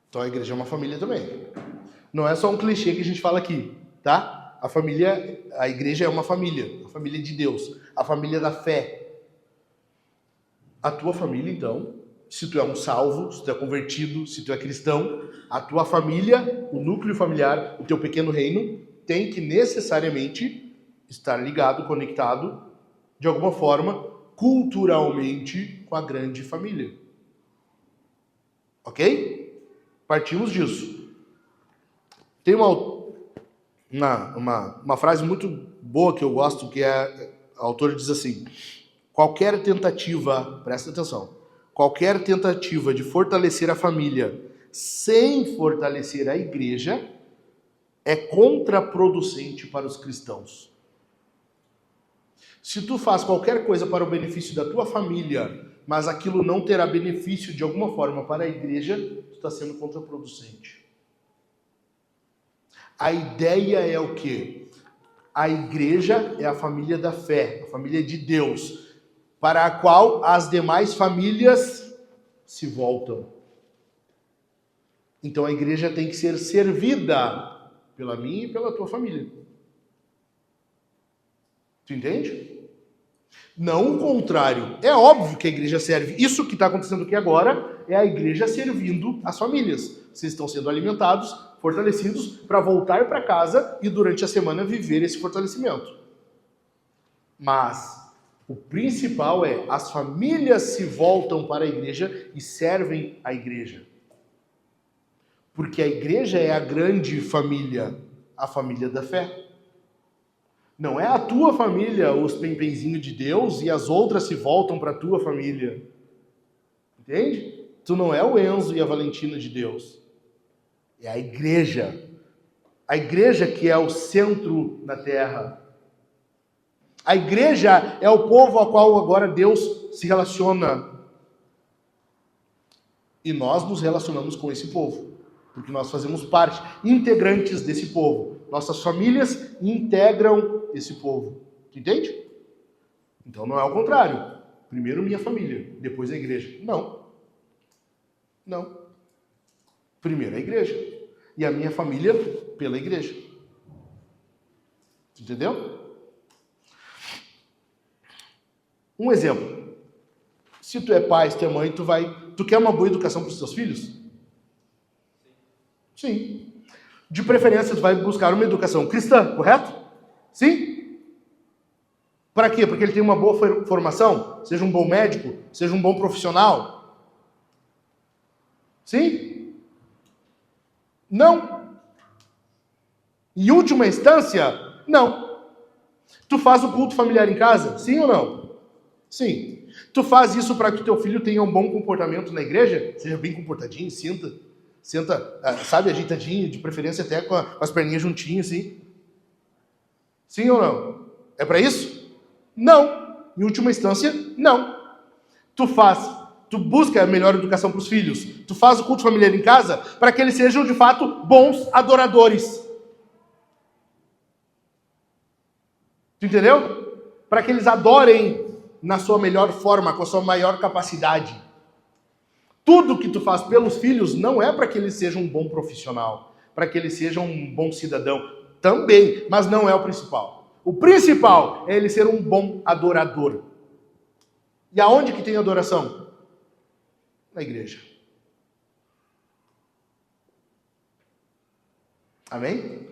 Então a igreja é uma família também. Não é só um clichê que a gente fala aqui, tá? A igreja é uma família de Deus, a família da fé. A tua família, então, se tu é um salvo, se tu é convertido, se tu é cristão, a tua família, o núcleo familiar, o teu pequeno reino, tem que necessariamente estar ligado, conectado, de alguma forma, culturalmente, com a grande família. Ok? Partimos disso. Tem uma frase muito boa que eu gosto, que a autora diz assim: qualquer tentativa, presta atenção, qualquer tentativa de fortalecer a família sem fortalecer a igreja é contraproducente para os cristãos. Se tu faz qualquer coisa para o benefício da tua família, mas aquilo não terá benefício de alguma forma para a igreja, tu está sendo contraproducente. A ideia é o quê? A igreja é a família da fé, a família de Deus, para a qual as demais famílias se voltam. Então a igreja tem que ser servida pela minha e pela tua família. Tu entende? Não o contrário. É óbvio que a igreja serve. Isso que está acontecendo aqui agora é a igreja servindo as famílias. Vocês estão sendo alimentados, fortalecidos, para voltar para casa e durante a semana viver esse fortalecimento. Mas o principal é as famílias se voltam para a igreja e servem a igreja. Porque a igreja é a grande família, a família da fé. Não é a tua família, os pempenzinhos de Deus, e as outras se voltam para a tua família. Entende? Tu não é o Enzo e a Valentina de Deus. É a igreja. A igreja que é o centro na terra. A igreja é o povo ao qual agora Deus se relaciona. E nós nos relacionamos com esse povo. Porque nós fazemos parte, integrantes desse povo. Nossas famílias integram esse povo. Tu entende? Então não é o contrário. Primeiro minha família, depois a igreja. Não. Não. Primeiro a igreja. E a minha família pela igreja. Tu entendeu? Um exemplo. Se tu é pai, se tu é mãe, tu quer uma boa educação para os teus filhos? Sim. De preferência, tu vai buscar uma educação cristã, correto? Sim? Para quê? Porque ele tem uma boa formação? Seja um bom médico? Seja um bom profissional? Sim? Não. Em última instância, não. Tu faz o culto familiar em casa? Sim ou não? Sim. Tu faz isso para que o teu filho tenha um bom comportamento na igreja? Seja bem comportadinho, senta, sabe, ajeitadinho, de preferência até com as perninhas juntinhas, assim. Sim ou não? É para isso? Não. Em última instância, não. Tu busca a melhor educação para os filhos. Tu faz o culto familiar em casa para que eles sejam, de fato, bons adoradores. Tu entendeu? Para que eles adorem na sua melhor forma, com a sua maior capacidade. Tudo que tu faz pelos filhos não é para que eles sejam um bom profissional, para que eles sejam um bom cidadão. Também, mas não é o principal. O principal é ele ser um bom adorador. E aonde que tem adoração? Na igreja. Amém?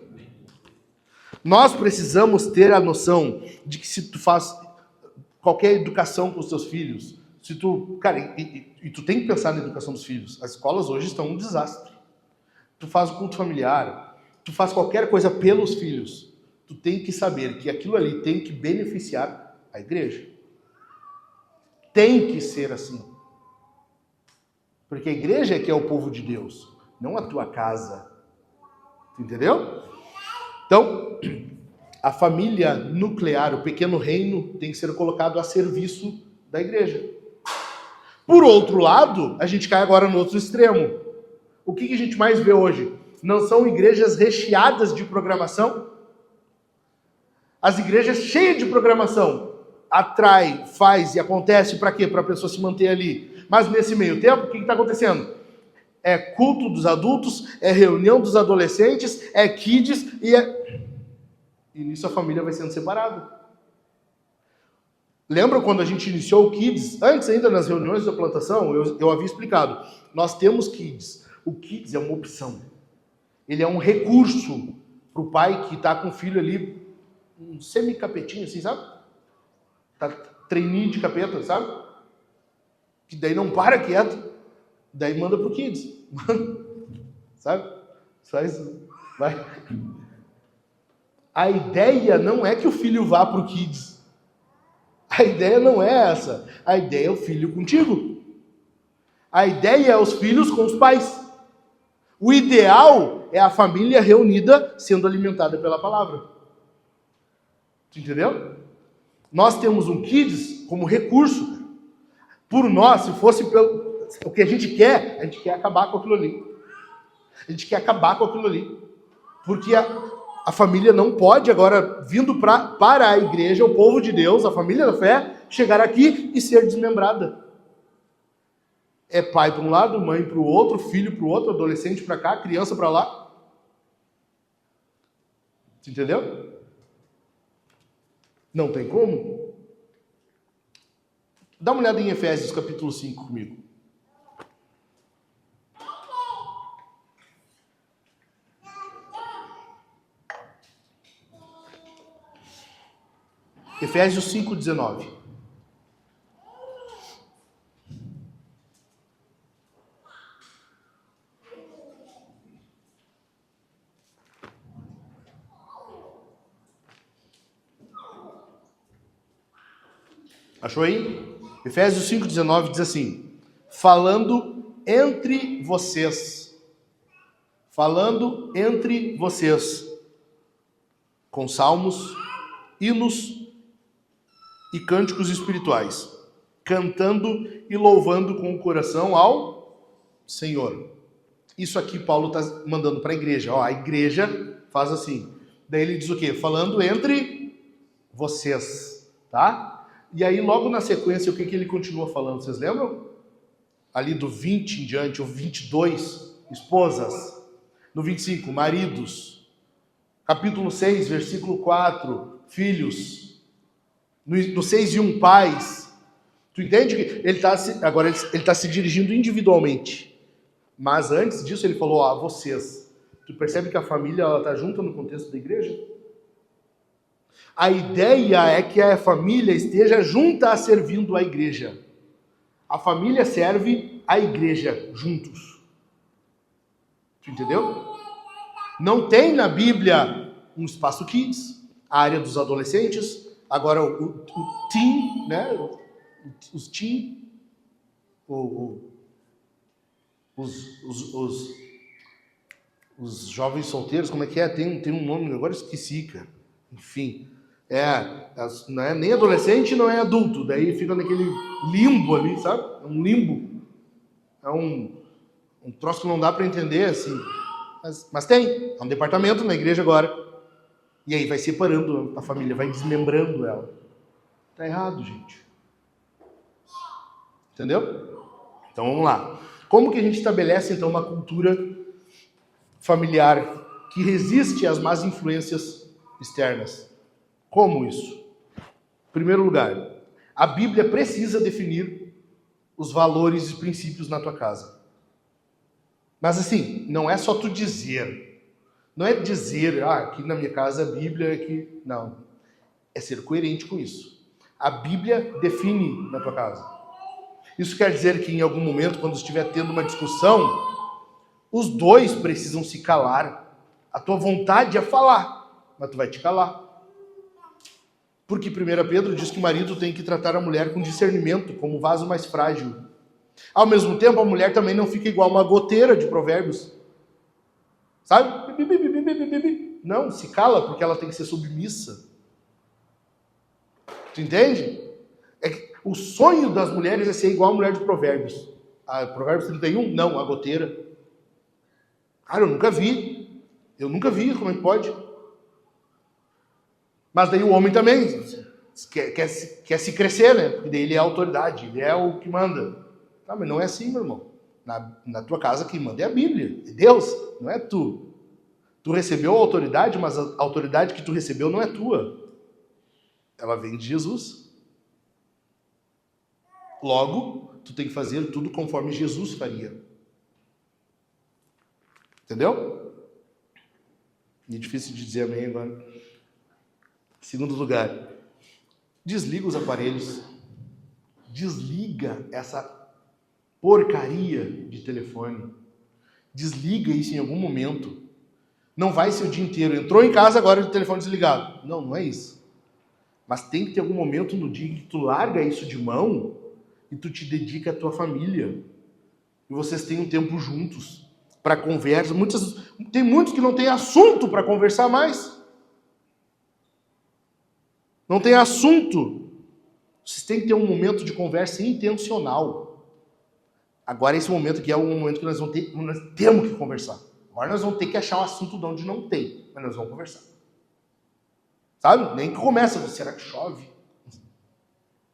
Nós precisamos ter a noção de que se tu faz qualquer educação com os teus filhos, se tu, cara, e tu tem que pensar na educação dos filhos. As escolas hoje estão um desastre. Tu faz o culto familiar, tu faz qualquer coisa pelos filhos, tu tem que saber que aquilo ali tem que beneficiar a igreja. Tem que ser assim. Porque a igreja é que é o povo de Deus, não a tua casa. Entendeu? Então, a família nuclear, o pequeno reino, tem que ser colocado a serviço da igreja. Por outro lado, a gente cai agora no outro extremo. O que a gente mais vê hoje? Não são igrejas recheadas de programação? As igrejas cheias de programação atrai, faz e acontece para quê? Para a pessoa se manter ali. Mas nesse meio tempo, o que está acontecendo? É culto dos adultos, é reunião dos adolescentes, é kids e nisso a família vai sendo separada. Lembra quando a gente iniciou o Kids? Antes ainda nas reuniões da plantação, eu havia explicado. Nós temos Kids. O Kids é uma opção. Ele é um recurso para o pai que está com o filho ali, um semi-capetinho assim, sabe? Tá treininho de capeta, sabe? Que daí não para quieto. Daí manda pro Kids. Sabe? Faz, vai. A ideia não é que o filho vá pro Kids. A ideia não é essa. A ideia é o filho contigo. A ideia é os filhos com os pais. O ideal é a família reunida sendo alimentada pela palavra. Tu entendeu? Nós temos um Kids como recurso. Por nós, se fosse o que a gente quer acabar com aquilo ali. A gente quer acabar com aquilo ali. Porque a família não pode agora, vindo para a igreja, o povo de Deus, a família da fé, chegar aqui e ser desmembrada. É pai para um lado, mãe para o outro, filho para o outro, adolescente para cá, criança para lá. Você entendeu? Não tem como. Dá uma olhada em Efésios capítulo 5 comigo. Efésios 5:19. Achou aí? Efésios 5:19 diz assim: falando entre vocês, com salmos, hinos e cânticos espirituais, cantando e louvando com o coração ao Senhor. Isso aqui Paulo está mandando para a igreja. Ó, a igreja faz assim. Daí ele diz o quê? Falando entre vocês, tá? E aí logo na sequência o que ele continua falando? Vocês lembram? Ali do 20 em diante, o 22, esposas. No 25, maridos. Capítulo 6, versículo 4, filhos. No 6:1, pais. Tu entende que ele está se dirigindo individualmente. Mas antes disso ele falou a vocês. Tu percebe que a família está junta no contexto da igreja? A ideia é que a família esteja junta servindo a igreja. A família serve a igreja juntos. Tu entendeu? Não tem na Bíblia um espaço kids, a área dos adolescentes. Agora o teen, né? Os teen, os jovens solteiros, como é que é? Tem um nome, agora esqueci, cara. Enfim, não é nem adolescente, não é adulto. Daí fica naquele limbo ali, sabe? É um limbo. É um troço que não dá para entender, assim. Mas tem. É um departamento na igreja agora. E aí vai separando a família, vai desmembrando ela. Tá errado, gente. Entendeu? Então vamos lá. Como que a gente estabelece então uma cultura familiar que resiste às más influências externas? Como isso? Em primeiro lugar, a Bíblia precisa definir os valores e princípios na tua casa. Mas assim, não é só tu dizer. Não é dizer, aqui na minha casa a Bíblia é que... Não. É ser coerente com isso. A Bíblia define na tua casa. Isso quer dizer que em algum momento, quando estiver tendo uma discussão, os dois precisam se calar. A tua vontade é falar, mas tu vai te calar. Porque 1 Pedro diz que o marido tem que tratar a mulher com discernimento, como o vaso mais frágil. Ao mesmo tempo, a mulher também não fica igual uma goteira de Provérbios. Sabe? Não, se cala, porque ela tem que ser submissa. Tu entende? O sonho das mulheres é ser igual a mulher de Provérbios. Provérbios 31? Não, a goteira. Cara, eu nunca vi. Como é que pode? Mas daí o homem também quer se crescer, né? Porque daí ele é a autoridade, ele é o que manda. Tá, mas não é assim, meu irmão. Na tua casa quem manda é a Bíblia, é Deus, não é tu. Tu recebeu a autoridade, mas a autoridade que tu recebeu não é tua. Ela vem de Jesus. Logo, tu tem que fazer tudo conforme Jesus faria. Entendeu? É difícil de dizer amém agora. Segundo lugar, desliga os aparelhos. Desliga essa porcaria de telefone. Desliga isso em algum momento. Não vai ser o dia inteiro. Entrou em casa agora o telefone desligado. Não, não é isso. Mas tem que ter algum momento no dia que tu larga isso de mão e tu te dedica à tua família. E vocês têm um tempo juntos para conversa. Tem muitos que não têm assunto para conversar mais. Não tem assunto. Vocês têm que ter um momento de conversa intencional. Agora esse momento aqui é um momento que nós temos que conversar. Agora nós vamos ter que achar um assunto de onde não tem, mas nós vamos conversar. Sabe? Nem que começa, será que chove?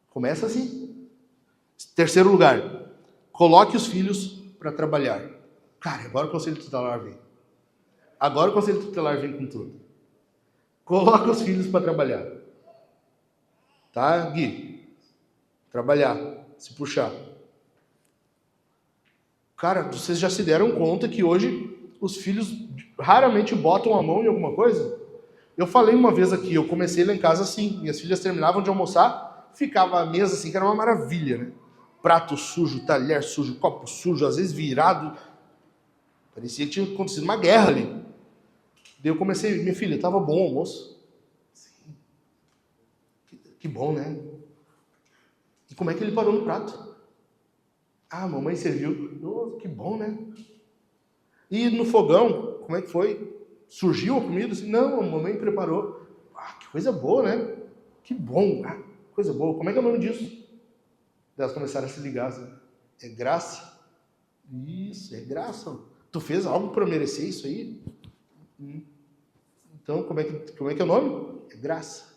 Começa assim. Terceiro lugar, coloque os filhos para trabalhar. Cara, agora o Conselho Tutelar vem. Agora o Conselho Tutelar vem com tudo. Coloca os filhos para trabalhar. Tá, Gui? Trabalhar, se puxar. Cara, vocês já se deram conta que hoje os filhos raramente botam a mão em alguma coisa? Eu falei uma vez aqui, eu comecei lá em casa assim, minhas filhas terminavam de almoçar, ficava a mesa assim, que era uma maravilha, né? Prato sujo, talher sujo, copo sujo, às vezes virado. Parecia que tinha acontecido uma guerra ali. Daí eu comecei, minha filha, tava bom o almoço? Sim. Que bom, né? E como é que ele parou no prato? Ah, a mamãe serviu. Oh, que bom, né? E no fogão, como é que foi? Surgiu a comida? Assim, não, a mamãe preparou. Ah, que coisa boa, né? Que bom. Ah, coisa boa. Como é que é o nome disso? Elas começaram a se ligar. Assim, é graça? Isso, é graça. Tu fez algo para merecer isso aí? Então, como é que é o nome? É graça.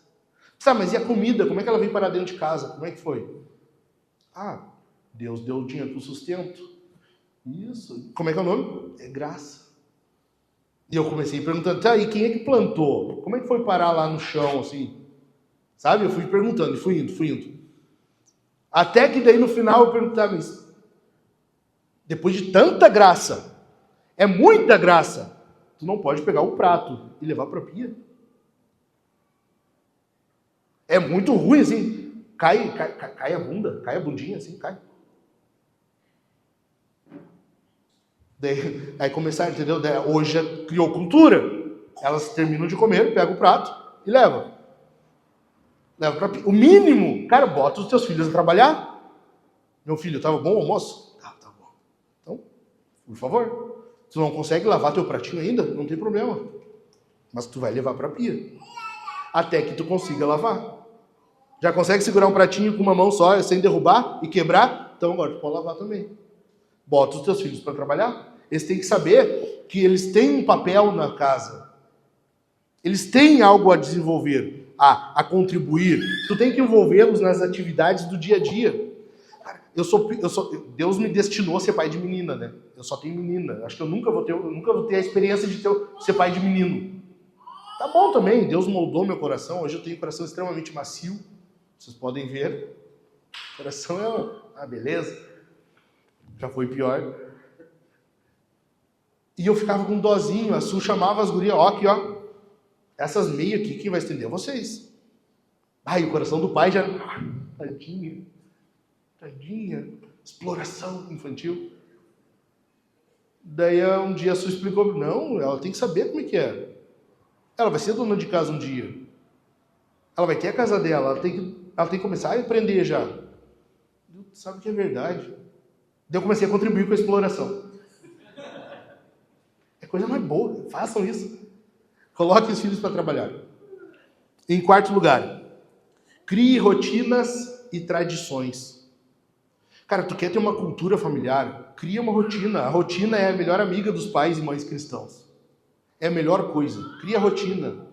Tá, mas e a comida? Como é que ela veio parar dentro de casa? Como é que foi? Ah, Deus deu o dinheiro para o sustento. Isso. Como é que é o nome? É graça. E eu comecei perguntando, tá, e quem é que plantou? Como é que foi parar lá no chão, assim? Sabe? Eu fui perguntando, e fui indo. Até que daí no final eu perguntava isso. Depois de tanta graça, é muita graça, tu não pode pegar o prato e levar para a pia. É muito ruim, assim. Cai a bunda, cai a bundinha, assim, cai. Daí, aí começaram, entendeu? Daí, hoje já criou cultura. Elas terminam de comer, pegam o prato e levam. Leva pra pia. O mínimo, cara, bota os teus filhos a trabalhar. Meu filho, tava bom o almoço? Tá bom. Então, por favor. Tu não consegue lavar teu pratinho ainda? Não tem problema. Mas tu vai levar pra pia. Até que tu consiga lavar. Já consegue segurar um pratinho com uma mão só, sem derrubar e quebrar? Então agora tu pode lavar também. Bota os teus filhos para trabalhar. Eles têm que saber que eles têm um papel na casa. Eles têm algo a desenvolver, a contribuir. Tu tem que envolvê-los nas atividades do dia a dia. Cara, Deus me destinou a ser pai de menina, né? Eu só tenho menina. Acho que eu nunca vou ter a experiência de ser pai de menino. Tá bom também, Deus moldou meu coração. Hoje eu tenho um coração extremamente macio. Vocês podem ver. O coração é uma beleza. Já foi pior. E eu ficava com um dozinho. A Su chamava as gurias. Ó, aqui, ó. Essas meias aqui, quem vai estender? Vocês. Ai, o coração do pai já... Tadinha. Exploração infantil. Daí um dia a Su explicou. Não, ela tem que saber como é que é. Ela vai ser dona de casa um dia. Ela vai ter a casa dela. Ela tem que começar a aprender já. Sabe que é verdade. Daí eu comecei a contribuir com a exploração. É coisa mais boa. Façam isso. Coloquem os filhos para trabalhar. Em quarto lugar, crie rotinas e tradições. Cara, tu quer ter uma cultura familiar? Cria uma rotina. A rotina é a melhor amiga dos pais e mães cristãos. É a melhor coisa. Cria rotina.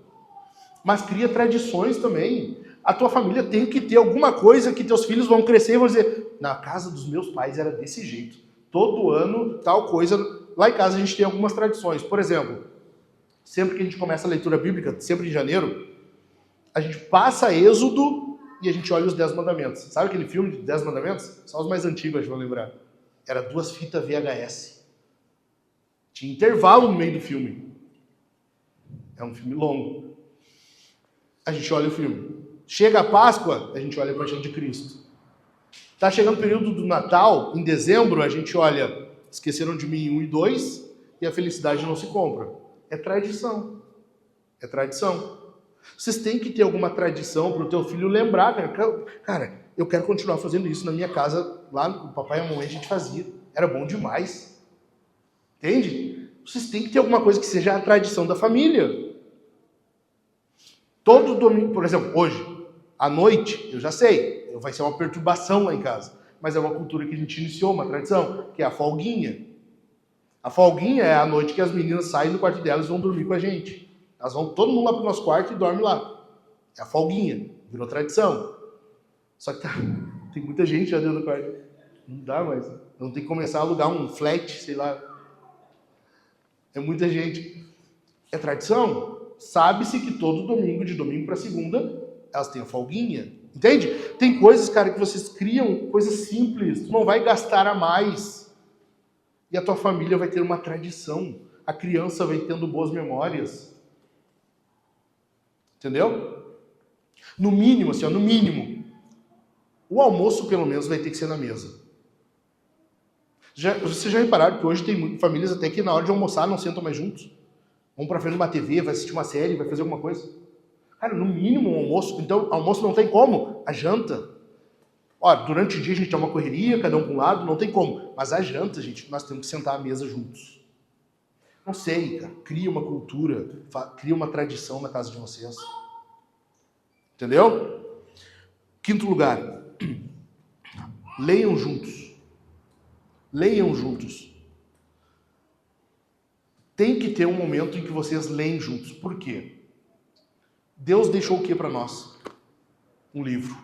Mas cria tradições também. A tua família tem que ter alguma coisa que teus filhos vão crescer e vão dizer, na casa dos meus pais era desse jeito. Todo ano, tal coisa. Lá em casa a gente tem algumas tradições. Por exemplo, sempre que a gente começa a leitura bíblica, sempre em janeiro, a gente passa Êxodo e a gente olha os 10 mandamentos. Sabe aquele filme de 10 mandamentos? Só os mais antigos, acho que vão lembrar. Era 2 fitas VHS. Tinha intervalo no meio do filme. É um filme longo. A gente olha o filme. Chega a Páscoa, a gente olha a Paixão de Cristo. Está chegando o período do Natal, em dezembro, a gente olha Esqueceram de Mim 1 e 2 e A Felicidade Não Se Compra. É tradição. É tradição. Vocês têm que ter alguma tradição para o teu filho lembrar. Cara, eu quero continuar fazendo isso na minha casa, lá com o papai e a mamãe a gente fazia. Era bom demais. Entende? Vocês têm que ter alguma coisa que seja a tradição da família. Todo domingo, por exemplo, hoje, à noite, eu já sei, vai ser uma perturbação lá em casa. Mas é uma cultura que a gente iniciou, uma tradição, que é a folguinha. A folguinha é a noite que as meninas saem do quarto delas e vão dormir com a gente. Elas vão todo mundo lá pro nosso quarto e dorme lá. É a folguinha. Virou tradição. Só que tem muita gente já dentro do quarto. Não dá mais. Não tem que começar a alugar um flat, sei lá. É muita gente. É tradição. Sabe-se que todo domingo, de domingo para segunda, elas têm a folguinha. Entende? Tem coisas, cara, que vocês criam, coisas simples. Tu não vai gastar a mais. E a tua família vai ter uma tradição. A criança vai tendo boas memórias. Entendeu? No mínimo, assim, ó, no mínimo, o almoço pelo menos vai ter que ser na mesa. Vocês já repararam que hoje tem famílias até que na hora de almoçar não sentam mais juntos? Vão pra frente de uma TV, vai assistir uma série, vai fazer alguma coisa. Cara, no mínimo um almoço. Então, almoço não tem como. A janta. Ó, durante o dia a gente dá uma correria, cada um para um lado, não tem como. Mas a janta, gente, nós temos que sentar à mesa juntos. Não sei, cara. Cria uma cultura, cria uma tradição na casa de vocês. Entendeu? Quinto lugar. Leiam juntos. Leiam juntos. Tem que ter um momento em que vocês leem juntos. Por quê? Deus deixou o que para nós? Um livro.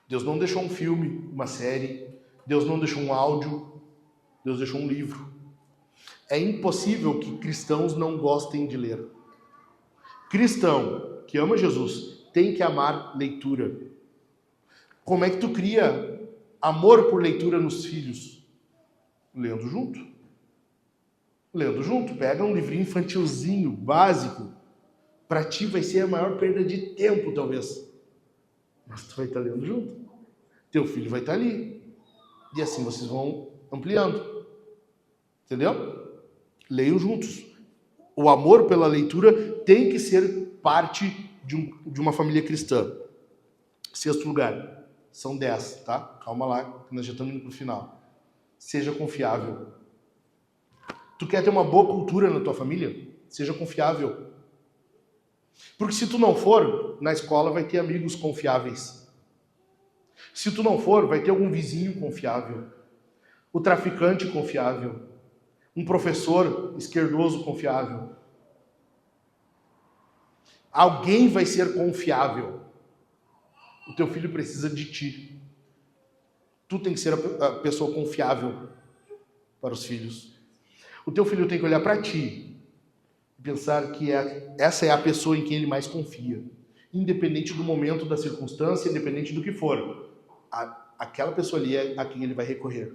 Deus não deixou um filme, uma série. Deus não deixou um áudio. Deus deixou um livro. É impossível que cristãos não gostem de ler. Cristão que ama Jesus tem que amar leitura. Como é que tu cria amor por leitura nos filhos? Lendo junto. Lendo junto. Pega um livrinho infantilzinho, básico. Para ti vai ser a maior perda de tempo, talvez. Mas tu vai estar lendo junto. Teu filho vai estar ali. E assim vocês vão ampliando. Entendeu? Leiam juntos. O amor pela leitura tem que ser parte de uma família cristã. Sexto lugar. São 10, tá? Calma lá, que nós já estamos indo para o final. Seja confiável. Tu quer ter uma boa cultura na tua família? Seja confiável. Porque se tu não for, na escola vai ter amigos confiáveis. Se tu não for, vai ter algum vizinho confiável. O traficante confiável. Um professor esquerdoso confiável. Alguém vai ser confiável. O teu filho precisa de ti. Tu tem que ser a pessoa confiável para os filhos. O teu filho tem que olhar para ti e pensar que essa é a pessoa em quem ele mais confia. Independente do momento, da circunstância, independente do que for. Aquela pessoa ali é a quem ele vai recorrer.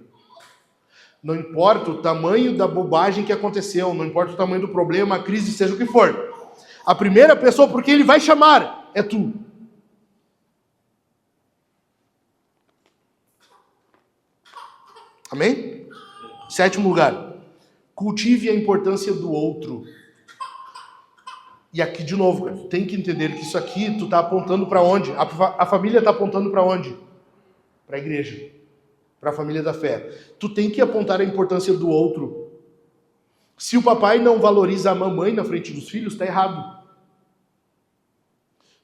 Não importa o tamanho da bobagem que aconteceu, não importa o tamanho do problema, a crise, seja o que for. A primeira pessoa por quem ele vai chamar é tu. Amém? Sétimo lugar. Cultive a importância do outro. E aqui, de novo, cara, tu tem que entender que isso aqui tu tá apontando para onde? A família tá apontando para onde? Para a igreja. Para a família da fé. Tu tem que apontar a importância do outro. Se o papai não valoriza a mamãe na frente dos filhos, está errado.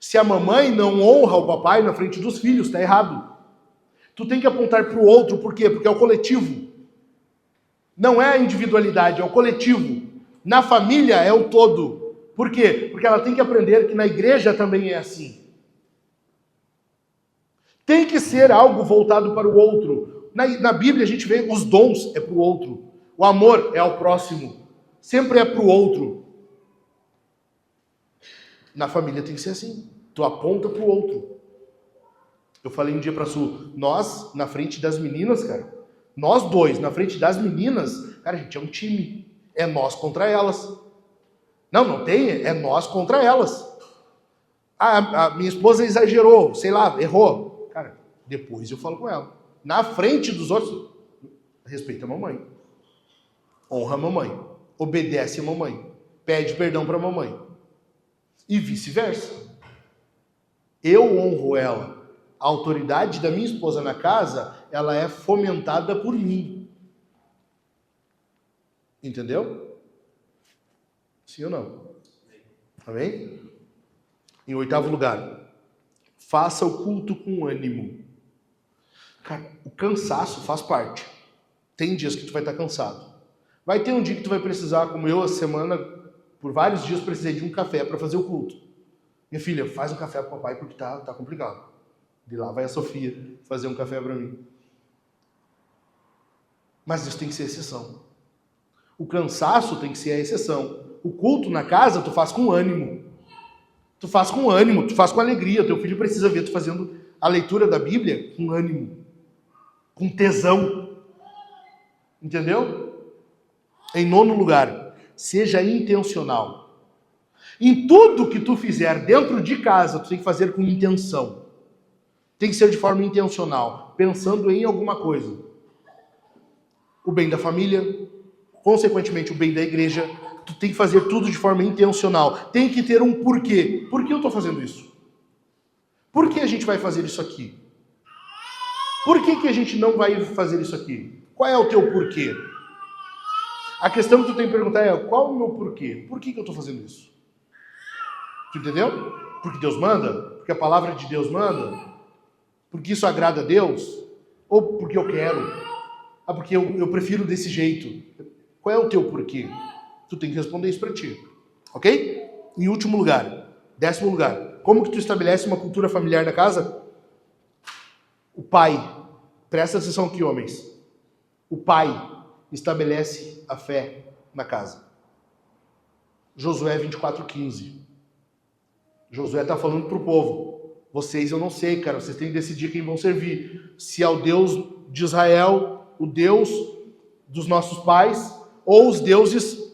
Se a mamãe não honra o papai na frente dos filhos, está errado. Tu tem que apontar para o outro, por quê? Porque é o coletivo. Não é a individualidade, é o coletivo. Na família é o todo. Por quê? Porque ela tem que aprender que na igreja também é assim. Tem que ser algo voltado para o outro. Na Bíblia a gente vê os dons é para o outro. O amor é ao próximo. Sempre é para o outro. Na família tem que ser assim. Tu aponta pro outro. Eu falei um dia pra Su, nós, na frente das meninas, cara, nós dois, na frente das meninas, cara, a gente é um time. É nós contra elas. Não tem, é nós contra elas. A minha esposa exagerou, sei lá, errou. Cara, depois eu falo com ela. Na frente dos outros, respeita a mamãe. Honra a mamãe. Obedece a mamãe. Pede perdão pra mamãe. E vice-versa. Eu honro ela. A autoridade da minha esposa na casa, ela é fomentada por mim. Entendeu? Sim ou não? Amém? Em 8º lugar, faça o culto com ânimo. Cara, o cansaço faz parte. Tem dias que tu vai estar cansado. Vai ter um dia que tu vai precisar, como eu, a semana, por vários dias, precisei de um café para fazer o culto. Minha filha, faz um café pro papai porque tá complicado. De lá vai a Sofia fazer um café para mim. Mas isso tem que ser exceção. O cansaço tem que ser a exceção. O culto na casa tu faz com ânimo. Tu faz com ânimo, tu faz com alegria. Teu filho precisa ver tu fazendo a leitura da Bíblia com ânimo. Com tesão. Entendeu? Em 9º lugar, seja intencional. Em tudo que tu fizer dentro de casa, tu tem que fazer com intenção. Tem que ser de forma intencional, pensando em alguma coisa. O bem da família, consequentemente o bem da igreja. Tu tem que fazer tudo de forma intencional. Tem que ter um porquê. Por que eu estou fazendo isso? Por que a gente vai fazer isso aqui? Por que a gente não vai fazer isso aqui? Qual é o teu porquê? A questão que tu tem que perguntar é, qual é o meu porquê? Por que eu estou fazendo isso? Tu entendeu? Porque Deus manda? Porque a palavra de Deus manda? Porque isso agrada a Deus? Ou porque eu quero? Ah, porque eu prefiro desse jeito. Qual é o teu porquê? Tu tem que responder isso para ti. Ok? Em último lugar, 10º lugar. Como que tu estabelece uma cultura familiar na casa? O pai, presta atenção aqui, homens. O pai estabelece a fé na casa. Josué 24:15. Josué está falando para o povo. Vocês, eu não sei, cara. Vocês têm que decidir quem vão servir. Se é o Deus de Israel, o Deus dos nossos pais, ou os deuses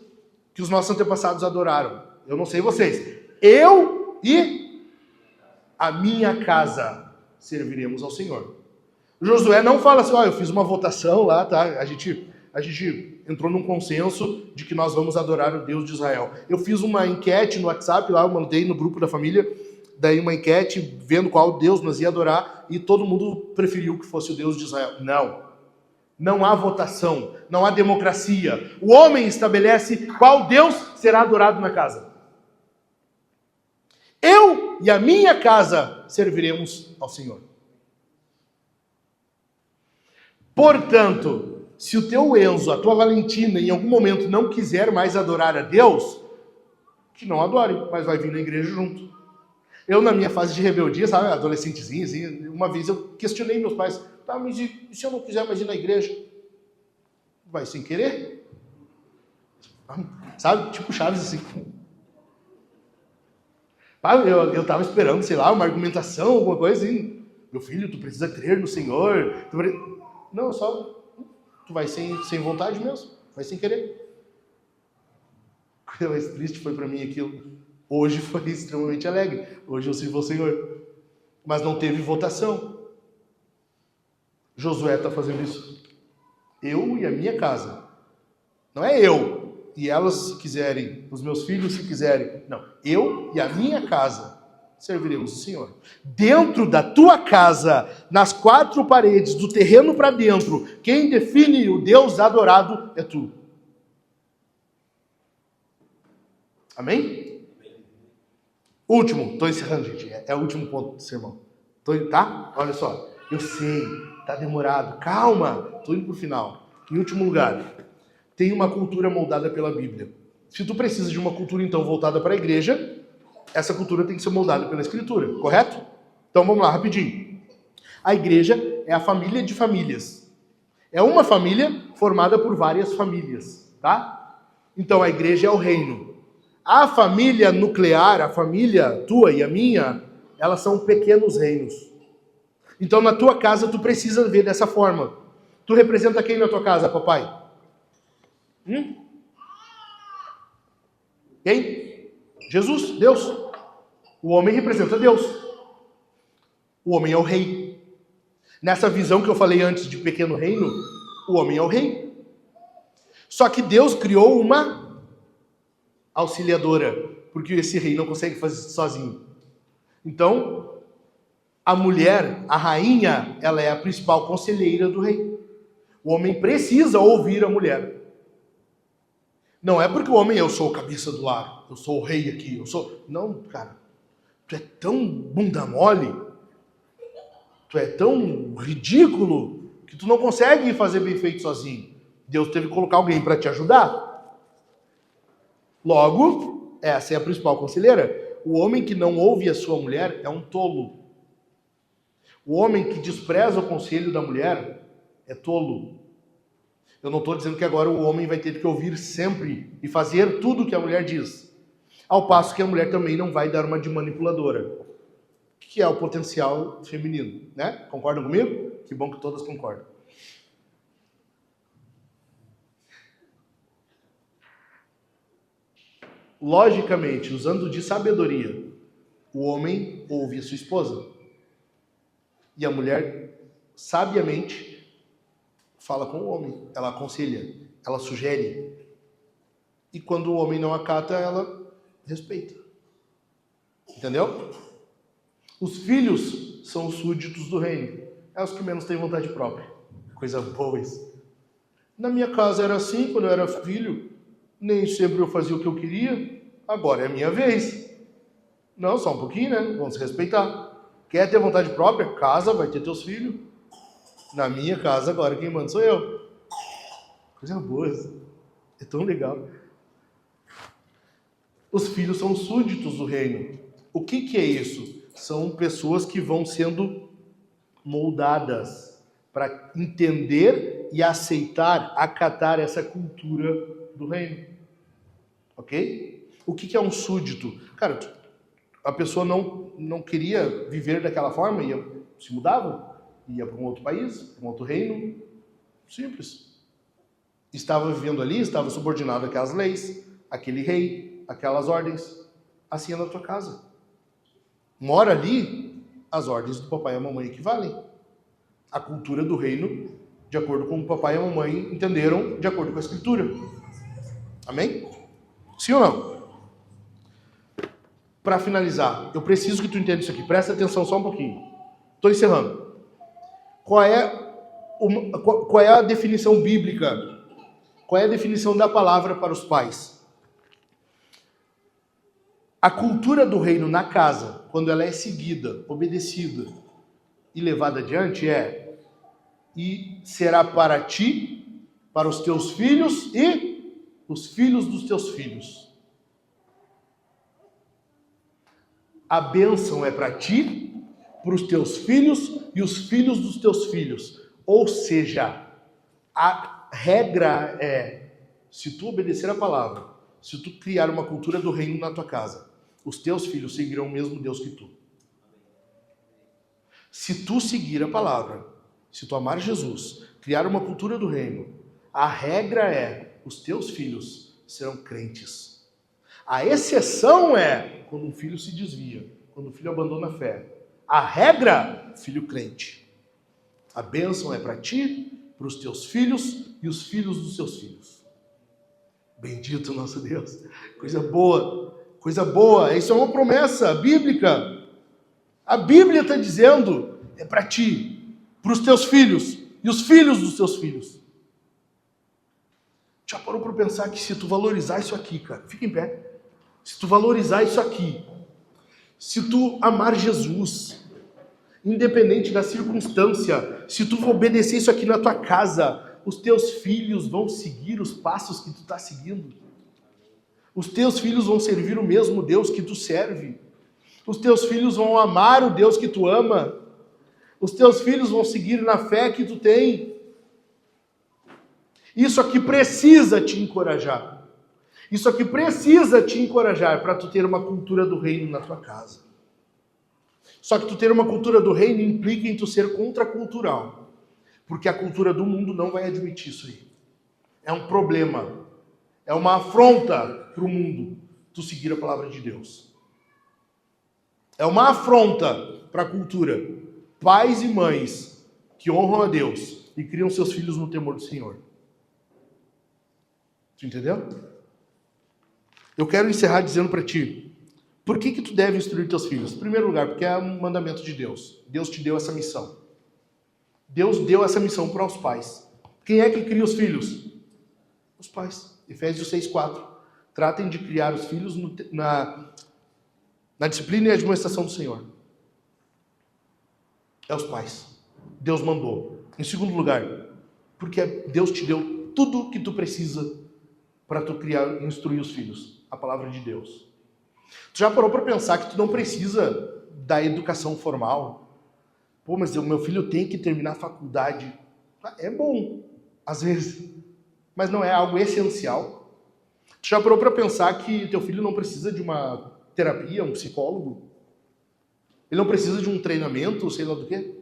que os nossos antepassados adoraram. Eu não sei vocês. Eu e a minha casa serviremos ao Senhor. Josué não fala assim, eu fiz uma votação lá, tá? A gente entrou num consenso de que nós vamos adorar o Deus de Israel. Eu fiz uma enquete no WhatsApp lá, eu mandei no grupo da família, daí uma enquete vendo qual Deus nós ia adorar, e todo mundo preferiu que fosse o Deus de Israel. Não há votação, não há democracia. O homem estabelece qual Deus será adorado na casa. Eu e a minha casa serviremos ao Senhor. Portanto, se o teu Enzo, a tua Valentina, em algum momento não quiser mais adorar a Deus, que não adore, mas vai vir na igreja junto. Eu, na minha fase de rebeldia, sabe, adolescentezinho, assim, uma vez eu questionei meus pais, tá, mas e se eu não quiser mais ir na igreja? Vai sem querer? Sabe, tipo Chaves, assim. Eu tava esperando, sei lá, uma argumentação, alguma coisa assim. Meu filho, tu precisa crer no Senhor. Não, só... Tu vai sem vontade mesmo, vai sem querer. A coisa mais triste foi para mim aquilo. Hoje foi extremamente alegre. Hoje eu sirvo ao Senhor. Mas não teve votação. Josué está fazendo isso. Eu e a minha casa. Não é eu e elas se quiserem, os meus filhos se quiserem. Não, eu e a minha casa serviremos o Senhor. Dentro da tua casa, nas 4 paredes, do terreno para dentro, quem define o Deus adorado é tu. Amém? Último, estou encerrando, gente. É o último ponto do sermão. Tá? Olha só. Eu sei, tá demorado. Calma, estou indo para o final. Em último lugar, tem uma cultura moldada pela Bíblia. Se tu precisa de uma cultura, então, voltada para a igreja, essa cultura tem que ser moldada pela Escritura, correto? Então vamos lá, rapidinho. A igreja é a família de famílias. É uma família formada por várias famílias, tá? Então a igreja é o reino. A família nuclear, a família tua e a minha, elas são pequenos reinos. Então na tua casa tu precisa ver dessa forma. Tu representa quem na tua casa, papai? Quem? Jesus, Deus. O homem representa Deus. O homem é o rei. Nessa visão que eu falei antes de pequeno reino, o homem é o rei. Só que Deus criou uma auxiliadora, porque esse rei não consegue fazer isso sozinho. Então, a mulher, a rainha, ela é a principal conselheira do rei. O homem precisa ouvir a mulher. Não é porque o homem, eu sou a cabeça do lar, eu sou o rei aqui, eu sou... Não, cara, tu é tão bunda mole, tu é tão ridículo, que tu não consegue fazer bem feito sozinho. Deus teve que colocar alguém para te ajudar. Logo, essa é a principal conselheira. O homem que não ouve a sua mulher é um tolo. O homem que despreza o conselho da mulher é tolo. Eu não estou dizendo que agora o homem vai ter que ouvir sempre e fazer tudo o que a mulher diz. Ao passo que a mulher também não vai dar uma de manipuladora, que é o potencial feminino, né? Concordam comigo? Que bom que todas concordam. Logicamente, usando de sabedoria, o homem ouve a sua esposa. E a mulher, sabiamente, fala com o homem. Ela aconselha, ela sugere. E quando o homem não acata, ela respeita. Entendeu? Os filhos são os súditos do reino. É os que menos têm vontade própria. Coisa boa isso. Na minha casa era assim, quando eu era filho. Nem sempre eu fazia o que eu queria. Agora é a minha vez. Não, só um pouquinho, né? Vamos se respeitar. Quer ter vontade própria? Casa, vai ter teus filhos. Na minha casa agora quem manda sou eu. Coisa boa isso. É tão legal. Os filhos são súditos do reino. O que é isso? São pessoas que vão sendo moldadas para entender e aceitar, acatar essa cultura do reino. Ok? O que é um súdito? Cara, a pessoa não queria viver daquela forma, se mudava, ia para um outro país, para um outro reino. Simples. Estava vivendo ali, estava subordinado àquelas leis, àquele rei, àquelas ordens. Assim é na tua casa. Mora ali, as ordens do papai e a mamãe equivalem. A cultura do reino, de acordo com o papai e a mamãe entenderam, de acordo com a escritura. Amém? Sim ou não? Para finalizar, eu preciso que tu entenda isso aqui. Presta atenção só um pouquinho. Estou encerrando. Qual é a definição bíblica? Qual é a definição da palavra para os pais? A cultura do reino na casa, quando ela é seguida, obedecida e levada adiante, e será para ti, para os teus filhos e os filhos dos teus filhos. A bênção é para ti, para os teus filhos e os filhos dos teus filhos. Ou seja, a regra é, se tu obedecer a palavra, se tu criar uma cultura do reino na tua casa, os teus filhos seguirão o mesmo Deus que tu. Se tu seguir a palavra, se tu amar Jesus, criar uma cultura do reino, a regra é, os teus filhos serão crentes. A exceção é quando um filho se desvia, quando o filho abandona a fé. A regra, filho crente. A bênção é para ti, para os teus filhos e os filhos dos teus filhos. Bendito nosso Deus. Coisa boa, coisa boa. Isso é uma promessa bíblica. A Bíblia está dizendo, é para ti, para os teus filhos e os filhos dos teus filhos. Já parou para pensar que se tu valorizar isso aqui, cara, fica em pé. Se tu valorizar isso aqui, se tu amar Jesus, independente da circunstância, se tu obedecer isso aqui na tua casa, os teus filhos vão seguir os passos que tu está seguindo. Os teus filhos vão servir o mesmo Deus que tu serve. Os teus filhos vão amar o Deus que tu ama. Os teus filhos vão seguir na fé que tu tem. Isso aqui precisa te encorajar. Isso aqui precisa te encorajar para tu ter uma cultura do reino na tua casa. Só que tu ter uma cultura do reino implica em tu ser contracultural. Porque a cultura do mundo não vai admitir isso aí. É um problema. É uma afronta para o mundo tu seguir a palavra de Deus. É uma afronta para a cultura. Pais e mães que honram a Deus e criam seus filhos no temor do Senhor. Tu entendeu? Eu quero encerrar dizendo para ti, por que tu deve instruir teus filhos? Em primeiro lugar, porque é um mandamento de Deus. Deus te deu essa missão. Deus deu essa missão para os pais. Quem é que cria os filhos? Os pais. Efésios 6:4. Tratem de criar os filhos na disciplina e admoestação do Senhor. É os pais. Deus mandou. Em segundo lugar, porque Deus te deu tudo o que tu precisa para tu criar e instruir os filhos. A palavra de Deus. Tu já parou para pensar que tu não precisa da educação formal? Pô, mas o meu filho tem que terminar a faculdade. É bom, às vezes, mas não é algo essencial. Tu já parou para pensar que teu filho não precisa de uma terapia, um psicólogo? Ele não precisa de um treinamento, sei lá do quê?